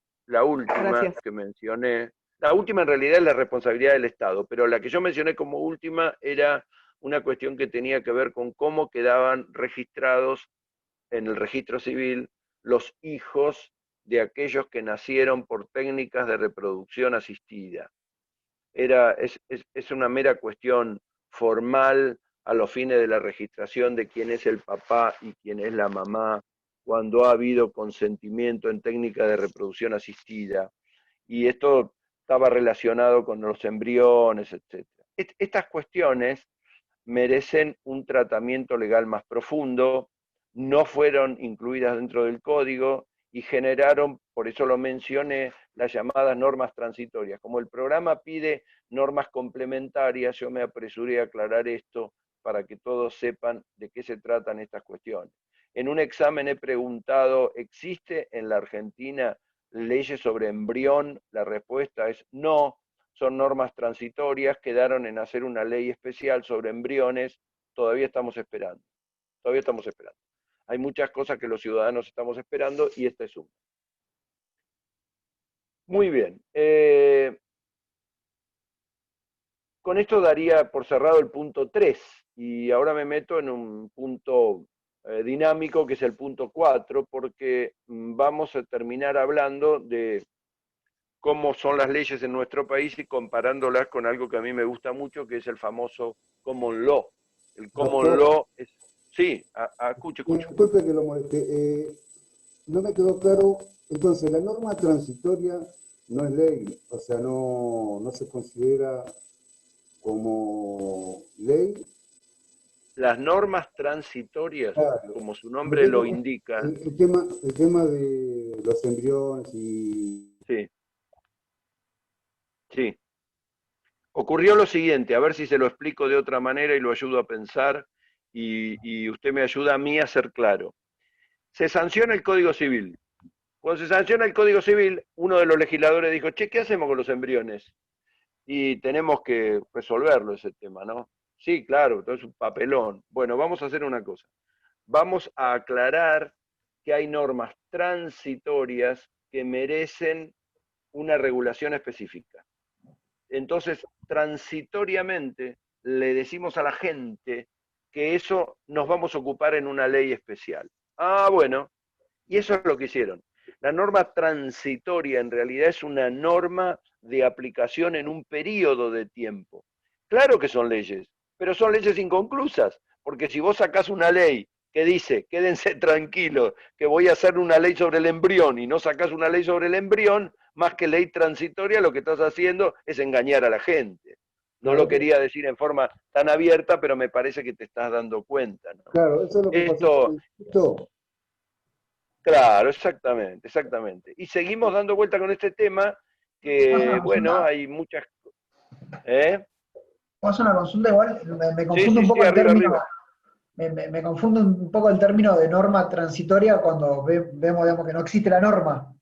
Gracias. que mencioné La última en realidad es la responsabilidad del Estado, pero la que yo mencioné como última era una cuestión que tenía que ver con cómo quedaban registrados en el registro civil los hijos de aquellos que nacieron por técnicas de reproducción asistida. Es una mera cuestión formal a los fines de la registración de quién es el papá y quién es la mamá, cuando ha habido consentimiento en técnica de reproducción asistida. Y esto estaba relacionado con los embriones, etc. Estas cuestiones merecen un tratamiento legal más profundo, no fueron incluidas dentro del código y generaron, por eso lo mencioné, las llamadas normas transitorias. Como el programa pide normas complementarias, yo me apresuré a aclarar esto para que todos sepan de qué se tratan estas cuestiones. En un examen he preguntado, ¿existe en la Argentina leyes sobre embrión? La respuesta es no, son normas transitorias, quedaron en hacer una ley especial sobre embriones, todavía estamos esperando, todavía estamos esperando. Hay muchas cosas que los ciudadanos estamos esperando y esta es una. Muy bien. Con esto daría por cerrado el punto 3 y ahora me meto en un punto dinámico que es el punto 4 porque vamos a terminar hablando de cómo son las leyes en nuestro país y comparándolas con algo que a mí me gusta mucho, que es el famoso common law. El common Doctor, law es... Sí, escucho, escucho. disculpe que lo moleste. No me quedó claro. Entonces, la norma transitoria no es ley, o sea, no se considera como ley. Las normas transitorias, Claro. como su nombre lo Entiendo indica, el tema de los embriones y... sí, sí. Ocurrió lo siguiente, a ver si se lo explico de otra manera y lo ayudo a pensar y usted me ayuda a mí a ser claro. Se sanciona el Código Civil. Cuando se sanciona el Código Civil, uno de los legisladores dijo, che, ¿qué hacemos con los embriones? Y tenemos que resolverlo ese tema, ¿no? Sí, claro, todo es un papelón. Bueno, vamos a hacer una cosa. Vamos a aclarar que hay normas transitorias que merecen una regulación específica. Entonces, transitoriamente le decimos a la gente que eso nos vamos a ocupar en una ley especial. Ah, bueno, y eso es lo que hicieron. La norma transitoria en realidad es una norma de aplicación en un periodo de tiempo. Claro que son leyes, pero son leyes inconclusas, porque si vos sacás una ley que dice, quédense tranquilos, que voy a hacer una ley sobre el embrión y no sacás una ley sobre el embrión, más que ley transitoria, lo que estás haciendo es engañar a la gente. No lo Claro, quería decir en forma tan abierta, pero me parece que te estás dando cuenta, ¿no? claro, eso es lo que pasó con Esto, el instituto. claro, exactamente, exactamente. Y seguimos dando vuelta con este tema ¿Puedo hacer que, una bueno, consulta? hay muchas... ¿Eh? ¿Puedo hacer una consulta igual? Me Sí, confunde sí, un sí, poco el arriba, término, arriba. me confunde un poco el término de norma transitoria cuando vemos, digamos, que no existe la norma.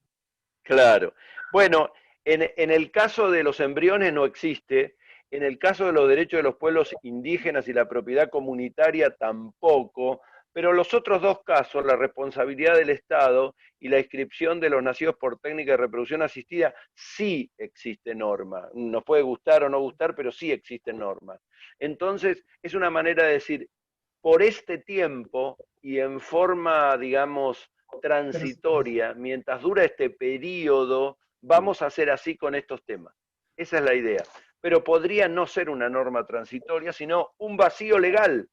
Claro. Bueno, en el caso de los embriones no existe, en el caso de los derechos de los pueblos indígenas y la propiedad comunitaria tampoco, pero los otros dos casos, la responsabilidad del Estado y la inscripción de los nacidos por técnica de reproducción asistida, sí existe norma. Nos puede gustar o no gustar, pero sí existe norma. Entonces, es una manera de decir, por este tiempo y en forma, digamos, Pero, transitoria, mientras dura este periodo, vamos a hacer así con estos temas. Esa es la idea. Pero podría no ser una norma transitoria, sino un vacío legal.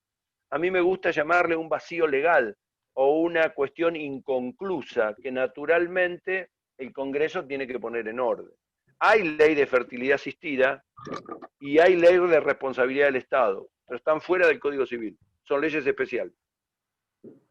A mí me gusta llamarle un vacío legal o una cuestión inconclusa que naturalmente el Congreso tiene que poner en orden. Hay ley de fertilidad asistida y hay ley de responsabilidad del Estado, pero están fuera del Código Civil. Son leyes especiales.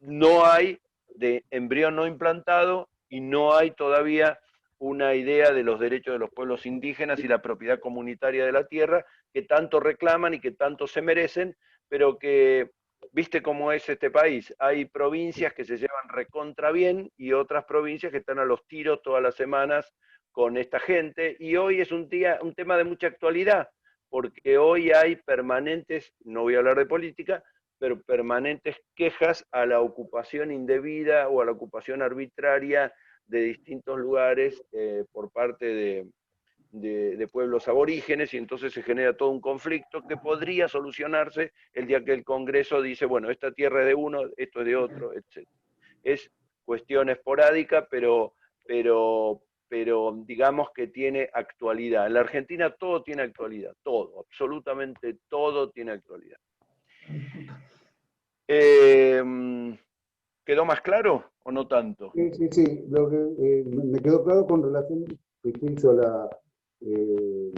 No hay de embrión no implantado y no hay todavía una idea de los derechos de los pueblos indígenas y la propiedad comunitaria de la tierra que tanto reclaman y que tanto se merecen, pero que, viste cómo es este país, hay provincias que se llevan recontra bien y otras provincias que están a los tiros todas las semanas con esta gente, y hoy es un tema de mucha actualidad, porque hoy hay permanentes, no voy a hablar de política, pero permanentes quejas a la ocupación indebida o a la ocupación arbitraria de distintos lugares por parte de pueblos aborígenes, y entonces se genera todo un conflicto que podría solucionarse el día que el Congreso dice, bueno, esta tierra es de uno, esto es de otro, etc. Es cuestión esporádica, pero digamos que tiene actualidad. En la Argentina todo tiene actualidad, todo, absolutamente todo tiene actualidad. ¿Quedó más claro o no tanto? Sí, sí, sí. Lo que, me quedó claro con relación que hizo eh,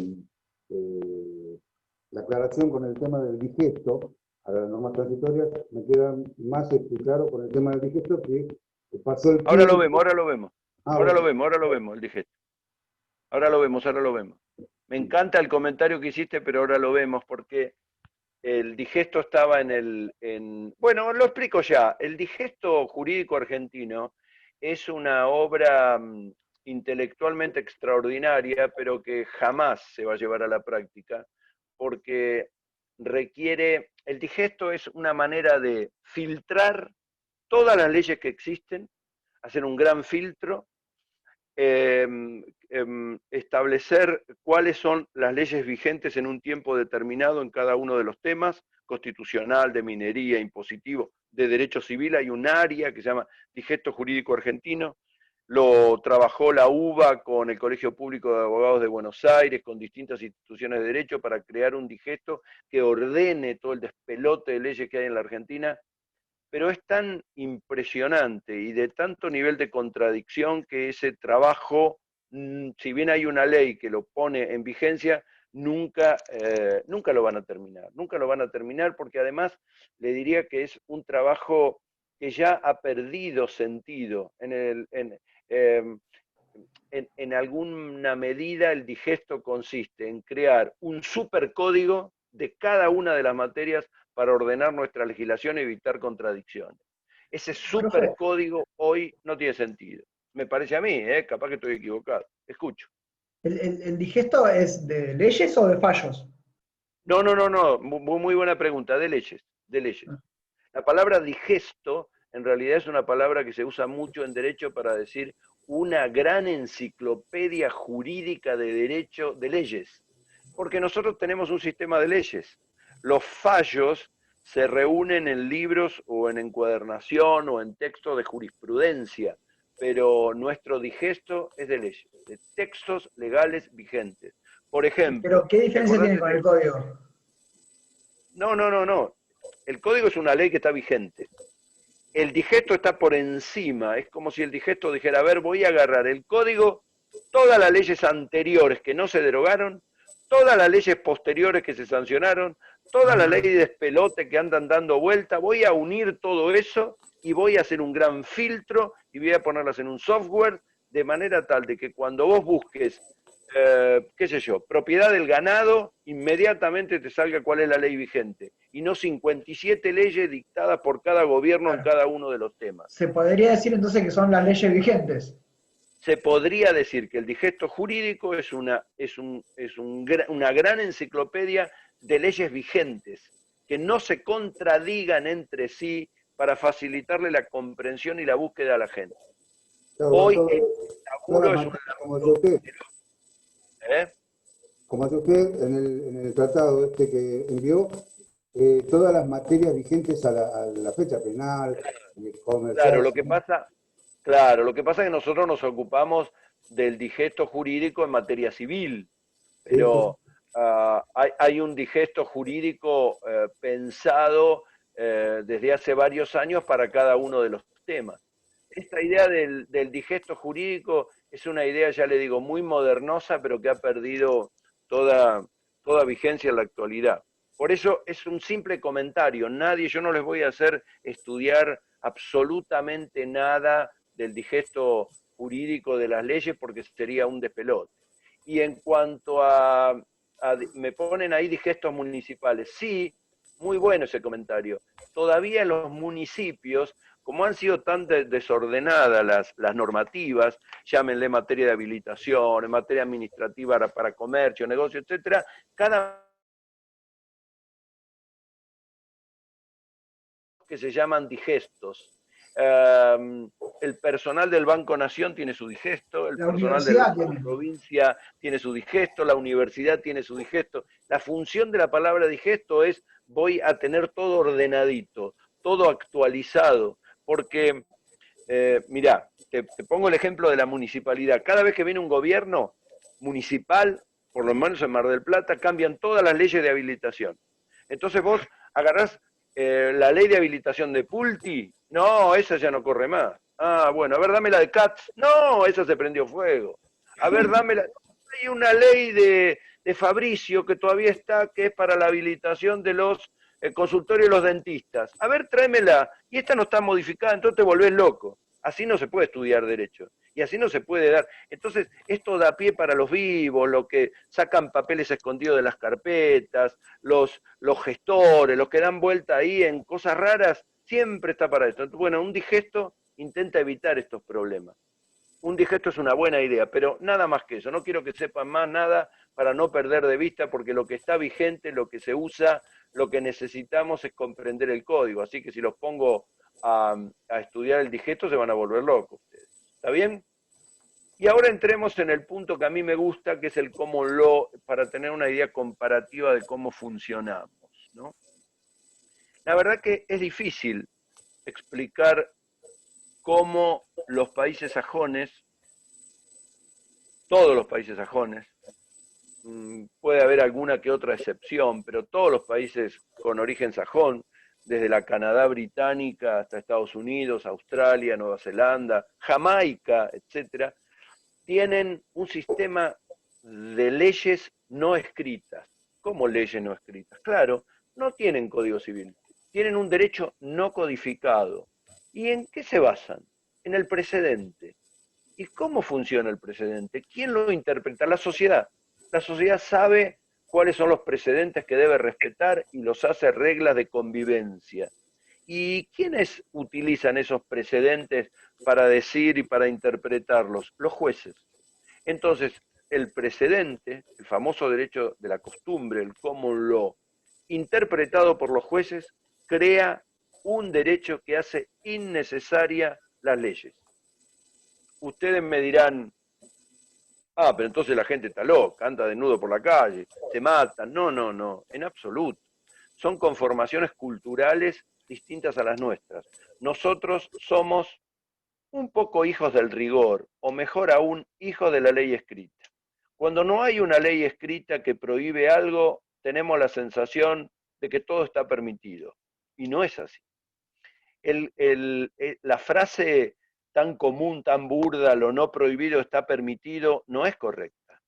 la aclaración con el tema del digesto a las normas transitorias. Me queda más claro con el tema del digesto que pasó el Ahora lo tiempo. vemos, ahora lo vemos. Ah, Ahora lo bueno. vemos, ahora lo vemos, el digesto. Ahora lo vemos, ahora lo vemos. Me encanta el comentario que hiciste, pero ahora lo vemos porque el digesto estaba bueno, lo explico ya. El digesto jurídico argentino es una obra intelectualmente extraordinaria, pero que jamás se va a llevar a la práctica, porque el digesto es una manera de filtrar todas las leyes que existen, hacer un gran filtro, establecer cuáles son las leyes vigentes en un tiempo determinado en cada uno de los temas, constitucional, de minería, impositivo, de derecho civil. Hay un área que se llama Digesto Jurídico Argentino, lo trabajó la UBA con el Colegio Público de Abogados de Buenos Aires, con distintas instituciones de derecho, para crear un digesto que ordene todo el despelote de leyes que hay en la Argentina, pero es tan impresionante y de tanto nivel de contradicción que ese trabajo, si bien hay una ley que lo pone en vigencia, nunca lo van a terminar, nunca lo van a terminar, porque además le diría que es un trabajo que ya ha perdido sentido. En alguna medida el digesto consiste en crear un supercódigo de cada una de las materias para ordenar nuestra legislación y evitar contradicciones. Ese Profe, supercódigo hoy no tiene sentido. Me parece a mí, capaz que estoy equivocado. Escucho. ¿el digesto es de leyes o de fallos? No, no, no, no. Muy buena pregunta. De leyes, de leyes. La palabra digesto en realidad es una palabra que se usa mucho en derecho para decir una gran enciclopedia jurídica de derecho, de leyes. Porque nosotros tenemos un sistema de leyes. Los fallos se reúnen en libros o en encuadernación o en textos de jurisprudencia, pero nuestro digesto es de leyes, de textos legales vigentes. Por ejemplo, Pero, ¿qué ¿te diferencia acordás tiene con el código? No, no, no, no. El código es una ley que está vigente. El digesto está por encima. Es como si el digesto dijera, a ver, voy a agarrar el código, todas las leyes anteriores que no se derogaron, todas las leyes posteriores que se sancionaron, todas las leyes de despelote que andan dando vuelta, voy a unir todo eso y voy a hacer un gran filtro y voy a ponerlas en un software de manera tal de que cuando vos busques, qué sé yo, propiedad del ganado, inmediatamente te salga cuál es la ley vigente y no 57 leyes dictadas por cada gobierno en Claro. cada uno de los temas. Se podría decir entonces que son las leyes vigentes. Se podría decir que el digesto jurídico es una gran enciclopedia de leyes vigentes, que no se contradigan entre sí para facilitarle la comprensión y la búsqueda a la gente. Hoy el Todas laburo las es un materias, laburo, ¿eh? como yo en el tratado este que envió, todas las materias vigentes a la fecha penal, Claro, comercial. lo que pasa es que nosotros nos ocupamos del digesto jurídico en materia civil, Sí, sí, pero hay un digesto jurídico pensado desde hace varios años para cada uno de los temas. Esta idea del digesto jurídico es una idea, ya le digo, muy modernosa, pero que ha perdido toda, toda vigencia en la actualidad. Por eso es un simple comentario. Yo no les voy a hacer estudiar absolutamente nada del digesto jurídico de las leyes porque sería un despelote. Y en cuanto me ponen ahí digestos municipales, sí, muy bueno ese comentario. Todavía en los municipios, como han sido tan desordenadas las normativas, llámenle materia de habilitación, en materia administrativa para comercio, negocio, etcétera, cada que se llaman digestos. el personal del Banco Nación tiene su digesto, el La personal de la universidad tiene. provincia tiene su digesto, la universidad tiene su digesto. La función de la palabra digesto es voy a tener todo ordenadito, todo actualizado, porque, mirá, te pongo el ejemplo de la municipalidad. Cada vez que viene un gobierno municipal, por lo menos en Mar del Plata, cambian todas las leyes de habilitación. Entonces vos agarrás la ley de habilitación de Pulti, no, esa ya no corre más. Ah, bueno, a ver, dame la de Katz, no, esa se prendió fuego. A ver, dame la... Hay una ley de Fabricio que todavía está, que es para la habilitación de los consultorios de los dentistas. A ver, tráemela. Y esta no está modificada, entonces te volvés loco. Así no se puede estudiar derecho. Y así no se puede dar. Entonces, esto da pie para los vivos, los que sacan papeles escondidos de las carpetas, los gestores, los que dan vuelta ahí en cosas raras, siempre está para esto. Bueno, un digesto intenta evitar estos problemas. Un digesto es una buena idea, pero nada más que eso. No quiero que sepan más nada para no perder de vista, porque lo que está vigente, lo que se usa, lo que necesitamos es comprender el código. Así que si los pongo a estudiar el digesto, se van a volver locos ustedes. ¿Está bien? Y ahora entremos en el punto que a mí me gusta, que es el cómo lo, para tener una idea comparativa de cómo funcionamos, ¿no? La verdad que es difícil explicar cómo los países sajones, todos los países sajones, puede haber alguna que otra excepción, pero todos los países con origen sajón, desde la Canadá británica hasta Estados Unidos, Australia, Nueva Zelanda, Jamaica, etcétera, tienen un sistema de leyes no escritas. ¿Cómo leyes no escritas? Claro, no tienen código civil, tienen un derecho no codificado. ¿Y en qué se basan? En el precedente. ¿Y cómo funciona el precedente? ¿Quién lo interpreta? La sociedad. La sociedad sabe cuáles son los precedentes que debe respetar y los hace reglas de convivencia. ¿Y quiénes utilizan esos precedentes para decir y para interpretarlos? Los jueces. Entonces, el precedente, el famoso derecho de la costumbre, el common law, interpretado por los jueces, crea un derecho que hace innecesaria las leyes. Ustedes me dirán, ah, pero entonces la gente está loca, anda desnudo por la calle, se matan. No, no, no, en absoluto. Son conformaciones culturales distintas a las nuestras. Nosotros somos un poco hijos del rigor, o mejor aún, hijos de la ley escrita. Cuando no hay una ley escrita que prohíbe algo, tenemos la sensación de que todo está permitido. Y no es así. La frase tan común, tan burda, lo no prohibido está permitido, no es correcta.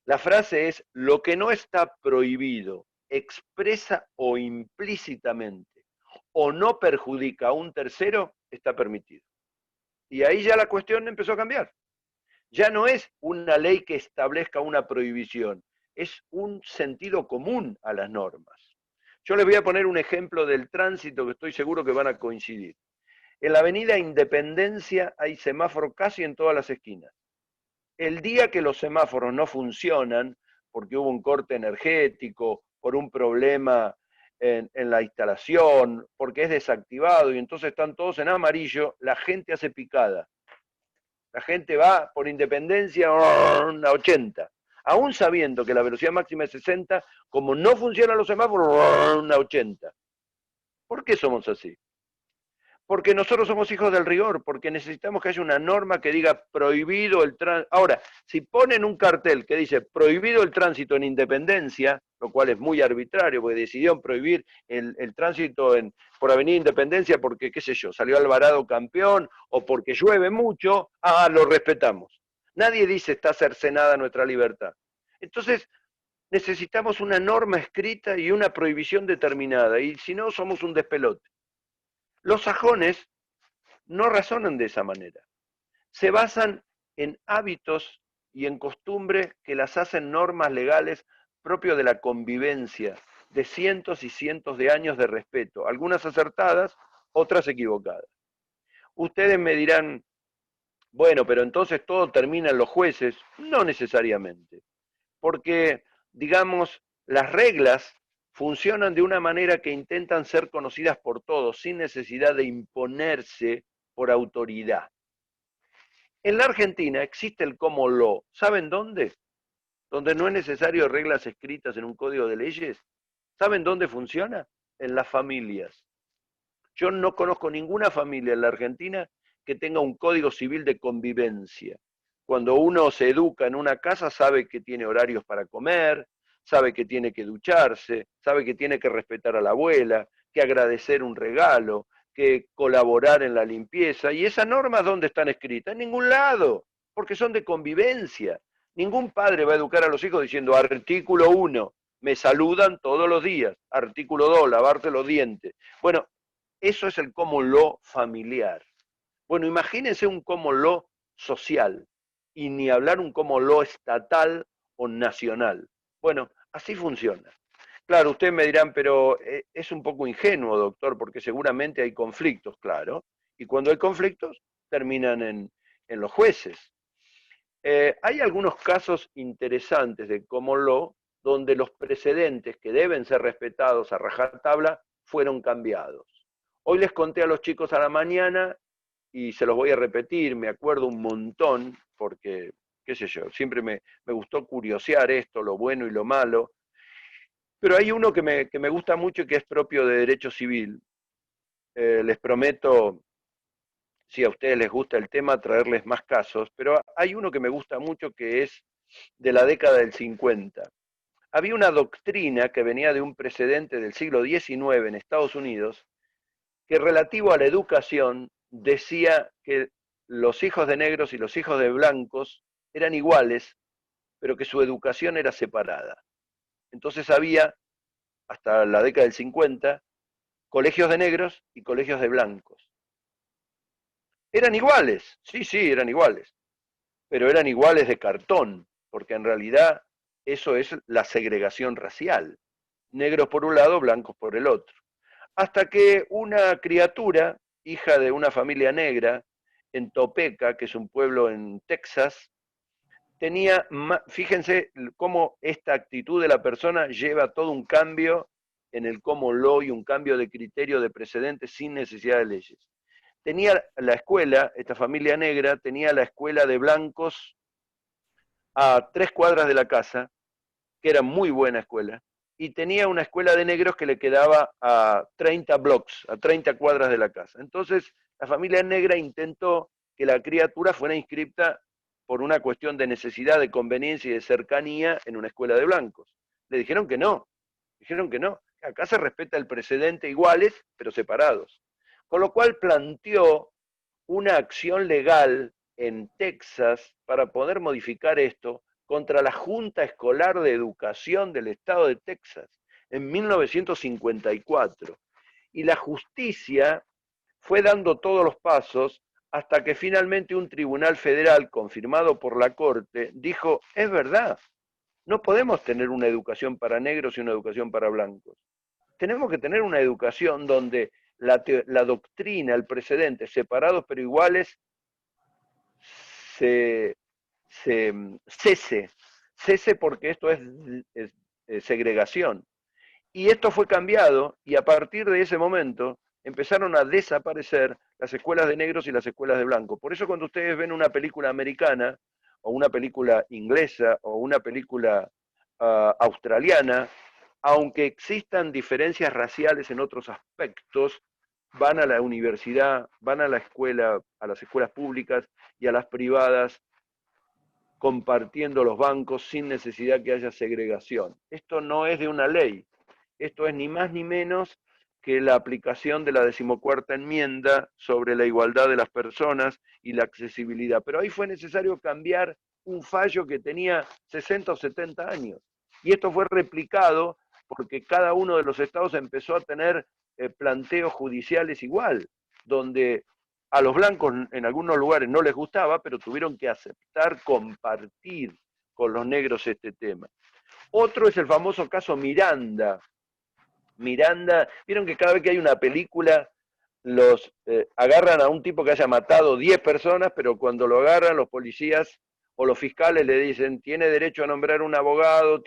La frase es, lo que no está prohibido, expresa o implícitamente, o no perjudica a un tercero, está permitido. Y ahí ya la cuestión empezó a cambiar. Ya no es una ley que establezca una prohibición, es un sentido común a las normas. Yo les voy a poner un ejemplo del tránsito que estoy seguro que van a coincidir. En la avenida Independencia hay semáforos casi en todas las esquinas. El día que los semáforos no funcionan, porque hubo un corte energético, por un problema en la instalación, porque es desactivado y entonces están todos en amarillo, la gente hace picada. La gente va por Independencia a 80. Aún sabiendo que la velocidad máxima es 60, como no funcionan los semáforos, a 80. ¿Por qué somos así? Porque nosotros somos hijos del rigor, porque necesitamos que haya una norma que diga prohibido el tránsito. Ahora, si ponen un cartel que dice prohibido el tránsito en Independencia, lo cual es muy arbitrario, porque decidieron prohibir el tránsito por Avenida Independencia porque, qué sé yo, salió Alvarado campeón o porque llueve mucho, lo respetamos. Nadie dice está cercenada nuestra libertad. Entonces, necesitamos una norma escrita y una prohibición determinada, y si no, somos un despelote. Los sajones no razonan de esa manera. Se basan en hábitos y en costumbres que las hacen normas legales propias de la convivencia, de cientos y cientos de años de respeto, algunas acertadas, otras equivocadas. Ustedes me dirán, bueno, pero entonces todo termina en los jueces. No necesariamente, porque, digamos, las reglas funcionan de una manera que intentan ser conocidas por todos, sin necesidad de imponerse por autoridad. En la Argentina existe el cómo lo. ¿Saben dónde? Donde no es necesario reglas escritas en un código de leyes. ¿Saben dónde funciona? En las familias. Yo no conozco ninguna familia en la Argentina que tenga un código civil de convivencia. Cuando uno se educa en una casa, sabe que tiene horarios para comer, sabe que tiene que ducharse, sabe que tiene que respetar a la abuela, que agradecer un regalo, que colaborar en la limpieza. ¿Y esas normas dónde están escritas? En ningún lado, porque son de convivencia. Ningún padre va a educar a los hijos diciendo artículo 1, me saludan todos los días, artículo 2, lavarte los dientes. Bueno, eso es el cómo lo familiar. Bueno, imagínense un cómo lo social, y ni hablar un cómo lo estatal o nacional. Bueno, así funciona. Claro, ustedes me dirán, pero es un poco ingenuo, doctor, porque seguramente hay conflictos, claro, y cuando hay conflictos terminan en los jueces. Hay algunos casos interesantes de cómo lo, donde los precedentes que deben ser respetados a rajatabla fueron cambiados. Hoy les conté a los chicos a la mañana y se los voy a repetir, me acuerdo un montón, porque, qué sé yo, siempre me gustó curiosear esto, lo bueno y lo malo, pero hay uno que me gusta mucho y que es propio de derecho civil. Les prometo, si a ustedes les gusta el tema, traerles más casos, pero hay uno que me gusta mucho que es de la década del 50. Había una doctrina que venía de un precedente del siglo XIX en Estados Unidos, que relativo a la educación decía que los hijos de negros y los hijos de blancos eran iguales, pero que su educación era separada. Entonces había, hasta la década del 50, colegios de negros y colegios de blancos. Eran iguales, sí, eran iguales, pero eran iguales de cartón, porque en realidad eso es la segregación racial. Negros por un lado, blancos por el otro. Hasta que una criatura, hija de una familia negra, en Topeka, que es un pueblo en Texas, tenía, fíjense cómo esta actitud de la persona lleva todo un cambio en el cómo lo y un cambio de criterio de precedentes sin necesidad de leyes. Tenía la escuela, esta familia negra, tenía la escuela de blancos a 3 cuadras de la casa, que era muy buena escuela, y tenía una escuela de negros que le quedaba a 30 blocks, a 30 cuadras de la casa. Entonces, la familia negra intentó que la criatura fuera inscripta por una cuestión de necesidad, de conveniencia y de cercanía en una escuela de blancos. Le dijeron que no, acá se respeta el precedente iguales, pero separados. Con lo cual planteó una acción legal en Texas para poder modificar esto contra la Junta Escolar de Educación del Estado de Texas en 1954. Y la justicia fue dando todos los pasos hasta que finalmente un tribunal federal, confirmado por la Corte, dijo, es verdad, no podemos tener una educación para negros y una educación para blancos. Tenemos que tener una educación donde la doctrina, el precedente, separados pero iguales, cese porque esto es segregación. Y esto fue cambiado y a partir de ese momento empezaron a desaparecer las escuelas de negros y las escuelas de blancos. Por eso cuando ustedes ven una película americana o una película inglesa o una película australiana, aunque existan diferencias raciales en otros aspectos, van a la universidad, van a la escuela, a las escuelas públicas y a las privadas, compartiendo los bancos sin necesidad que haya segregación. Esto no es de una ley, esto es ni más ni menos que la aplicación de la 14ª enmienda sobre la igualdad de las personas y la accesibilidad. Pero ahí fue necesario cambiar un fallo que tenía 60 o 70 años. Y esto fue replicado porque cada uno de los estados empezó a tener planteos judiciales igual, donde a los blancos en algunos lugares no les gustaba, pero tuvieron que aceptar compartir con los negros este tema. Otro es el famoso caso Miranda. Miranda, vieron que cada vez que hay una película, los agarran a un tipo que haya matado 10 personas, pero cuando lo agarran los policías o los fiscales le dicen, tiene derecho a nombrar un abogado,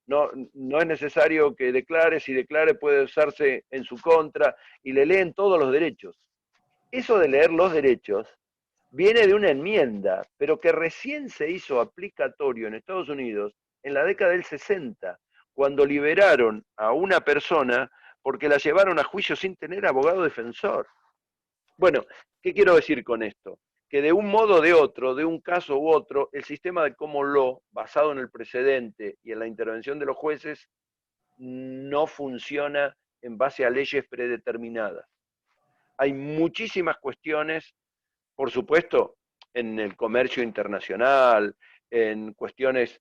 no es necesario que declare, si declare puede usarse en su contra, y le leen todos los derechos. Eso de leer los derechos viene de una enmienda, pero que recién se hizo aplicatorio en Estados Unidos en la década del 60, cuando liberaron a una persona porque la llevaron a juicio sin tener abogado defensor. Bueno, ¿qué quiero decir con esto? Que de un modo o de otro, de un caso u otro, el sistema de common law, basado en el precedente y en la intervención de los jueces, no funciona en base a leyes predeterminadas. Hay muchísimas cuestiones, por supuesto, en el comercio internacional, en cuestiones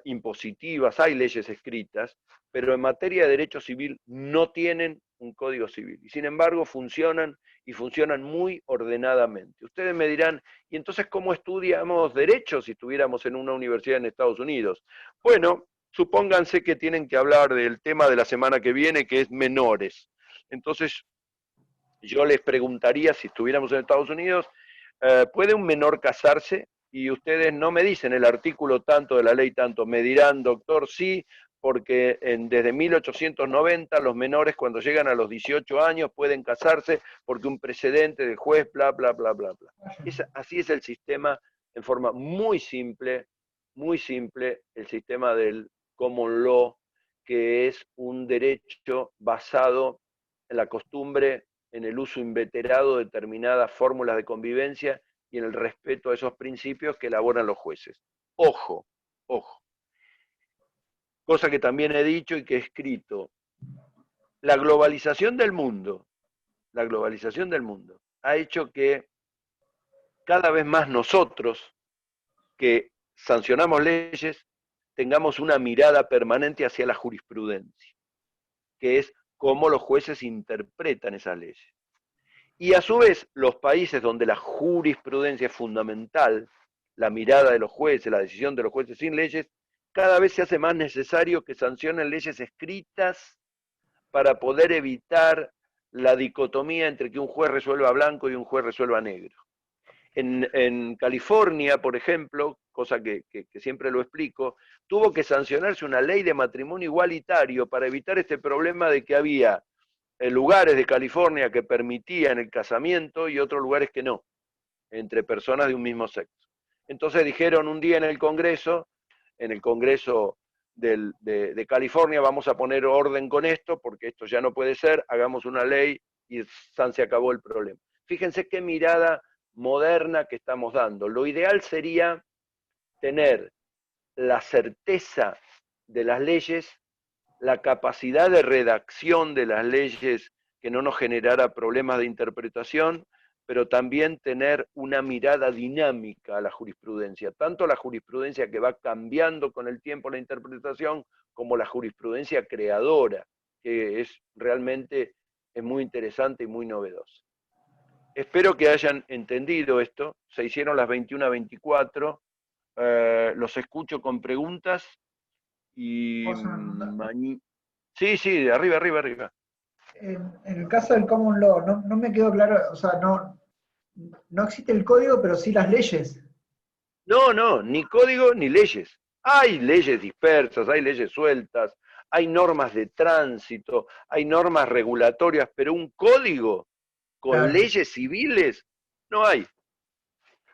impositivas, hay leyes escritas, pero en materia de derecho civil no tienen un código civil. Y sin embargo funcionan y funcionan muy ordenadamente. Ustedes me dirán, ¿y entonces cómo estudiamos derecho si estuviéramos en una universidad en Estados Unidos? Bueno, supónganse que tienen que hablar del tema de la semana que viene, que es menores. Entonces, yo les preguntaría, si estuviéramos en Estados Unidos, ¿puede un menor casarse? Y ustedes no me dicen el artículo tanto de la ley tanto, me dirán, doctor, sí, porque desde 1890 los menores cuando llegan a los 18 años pueden casarse porque un precedente del juez, bla, bla, bla, bla, bla. Así es el sistema en forma muy simple, el sistema del common law, que es un derecho basado en la costumbre, en el uso inveterado de determinadas fórmulas de convivencia y en el respeto a esos principios que elaboran los jueces. Ojo, ojo. Cosa que también he dicho y que he escrito. La globalización del mundo ha hecho que cada vez más nosotros que sancionamos leyes tengamos una mirada permanente hacia la jurisprudencia, que es cómo los jueces interpretan esas leyes. Y a su vez, los países donde la jurisprudencia es fundamental, la mirada de los jueces, la decisión de los jueces sin leyes, cada vez se hace más necesario que sancionen leyes escritas para poder evitar la dicotomía entre que un juez resuelva blanco y un juez resuelva negro. En California, por ejemplo, cosa que siempre lo explico, tuvo que sancionarse una ley de matrimonio igualitario para evitar este problema de que había lugares de California que permitían el casamiento y otros lugares que no, entre personas de un mismo sexo. Entonces dijeron un día en el Congreso de California, vamos a poner orden con esto, porque esto ya no puede ser, hagamos una ley y se acabó el problema. Fíjense qué mirada moderna que estamos dando. Lo ideal sería tener la certeza de las leyes, la capacidad de redacción de las leyes que no nos generara problemas de interpretación, pero también tener una mirada dinámica a la jurisprudencia, tanto la jurisprudencia que va cambiando con el tiempo la interpretación, como la jurisprudencia creadora, que realmente es muy interesante y muy novedosa. Espero que hayan entendido esto. Se hicieron las 21:24. Los escucho con preguntas y sí, sí, arriba. En el caso del common law, no me quedó claro, o sea, no existe el código, pero sí las leyes. No, ni código ni leyes. Hay leyes dispersas, hay leyes sueltas, hay normas de tránsito, hay normas regulatorias, pero un código con Claro. leyes civiles no hay.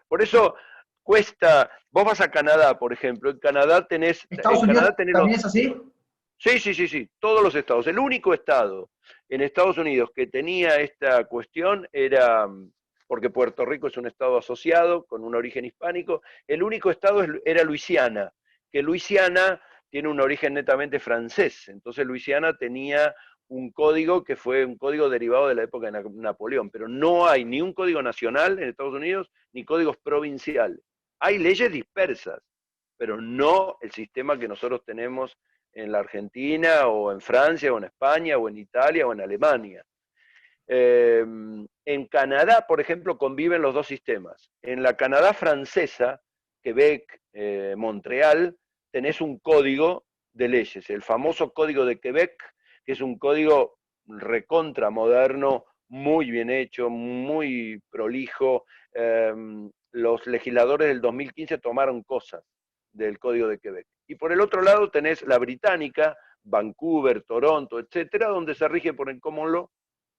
Por eso cuesta, vos vas a Canadá, por ejemplo, en Canadá tenés ¿Estados Unidos los... también es así? Sí, todos los estados. El único estado en Estados Unidos que tenía esta cuestión era, porque Puerto Rico es un estado asociado con un origen hispánico, el único estado era Luisiana, que Luisiana tiene un origen netamente francés. Entonces Luisiana tenía un código que fue un código derivado de la época de Napoleón, pero no hay ni un código nacional en Estados Unidos ni códigos provinciales. Hay leyes dispersas, pero no el sistema que nosotros tenemos en la Argentina, o en Francia, o en España, o en Italia, o en Alemania. En Canadá, por ejemplo, conviven los dos sistemas. En la Canadá francesa, Quebec, Montreal, tenés un código de leyes, el famoso Código de Quebec, que es un código recontra moderno, muy bien hecho, muy prolijo. Los legisladores del 2015 tomaron cosas del Código de Quebec. Y por el otro lado tenés la británica, Vancouver, Toronto, etcétera, donde se rige por el common law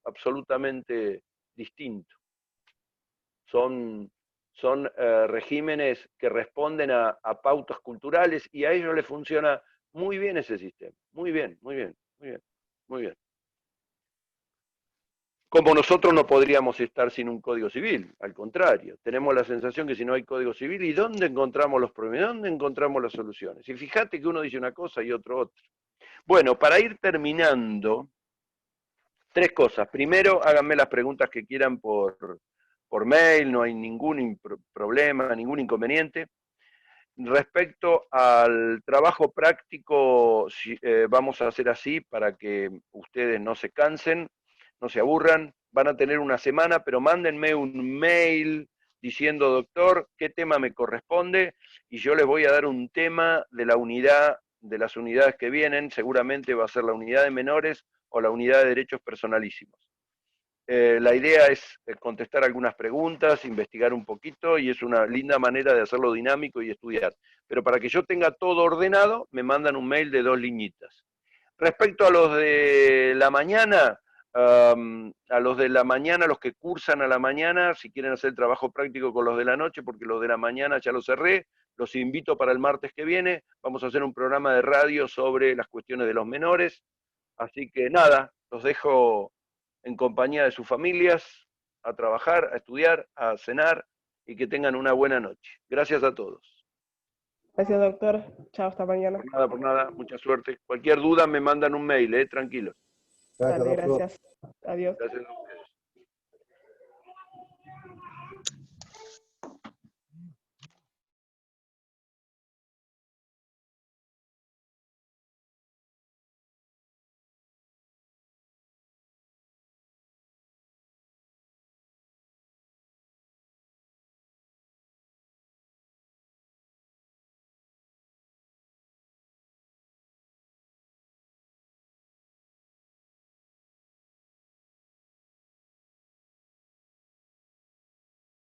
absolutamente distinto. son regímenes que responden a pautas culturales y a ellos les funciona muy bien ese sistema. Muy bien, muy bien, muy bien, muy bien. Como nosotros no podríamos estar sin un código civil, al contrario, tenemos la sensación que si no hay código civil, ¿y dónde encontramos los problemas? ¿Dónde encontramos las soluciones? Y fíjate que uno dice una cosa y otro otra. Bueno, para ir terminando, 3 cosas. Primero, háganme las preguntas que quieran por mail, no hay ningún problema, ningún inconveniente. Respecto al trabajo práctico, vamos a hacer así para que ustedes no se cansen, no se aburran. Van a tener una semana, pero mándenme un mail diciendo, doctor, qué tema me corresponde, y yo les voy a dar un tema de la unidad, de las unidades que vienen. Seguramente va a ser la unidad de menores o la unidad de derechos personalísimos. La idea es contestar algunas preguntas, investigar un poquito, y es una linda manera de hacerlo dinámico y estudiar. Pero para que yo tenga todo ordenado, me mandan un mail de 2 liñitas. Respecto a los de la mañana, los que cursan a la mañana, si quieren hacer trabajo práctico con los de la noche, porque los de la mañana ya los cerré, los invito para el martes que viene. Vamos a hacer un programa de radio sobre las cuestiones de los menores. Así que nada, los dejo en compañía de sus familias, a trabajar, a estudiar, a cenar, y que tengan una buena noche. Gracias a todos. Gracias, doctor. Chao, hasta mañana. Por nada, mucha suerte. Cualquier duda me mandan un mail, tranquilos. Gracias, Dale, doctor. gracias. Adiós. Gracias.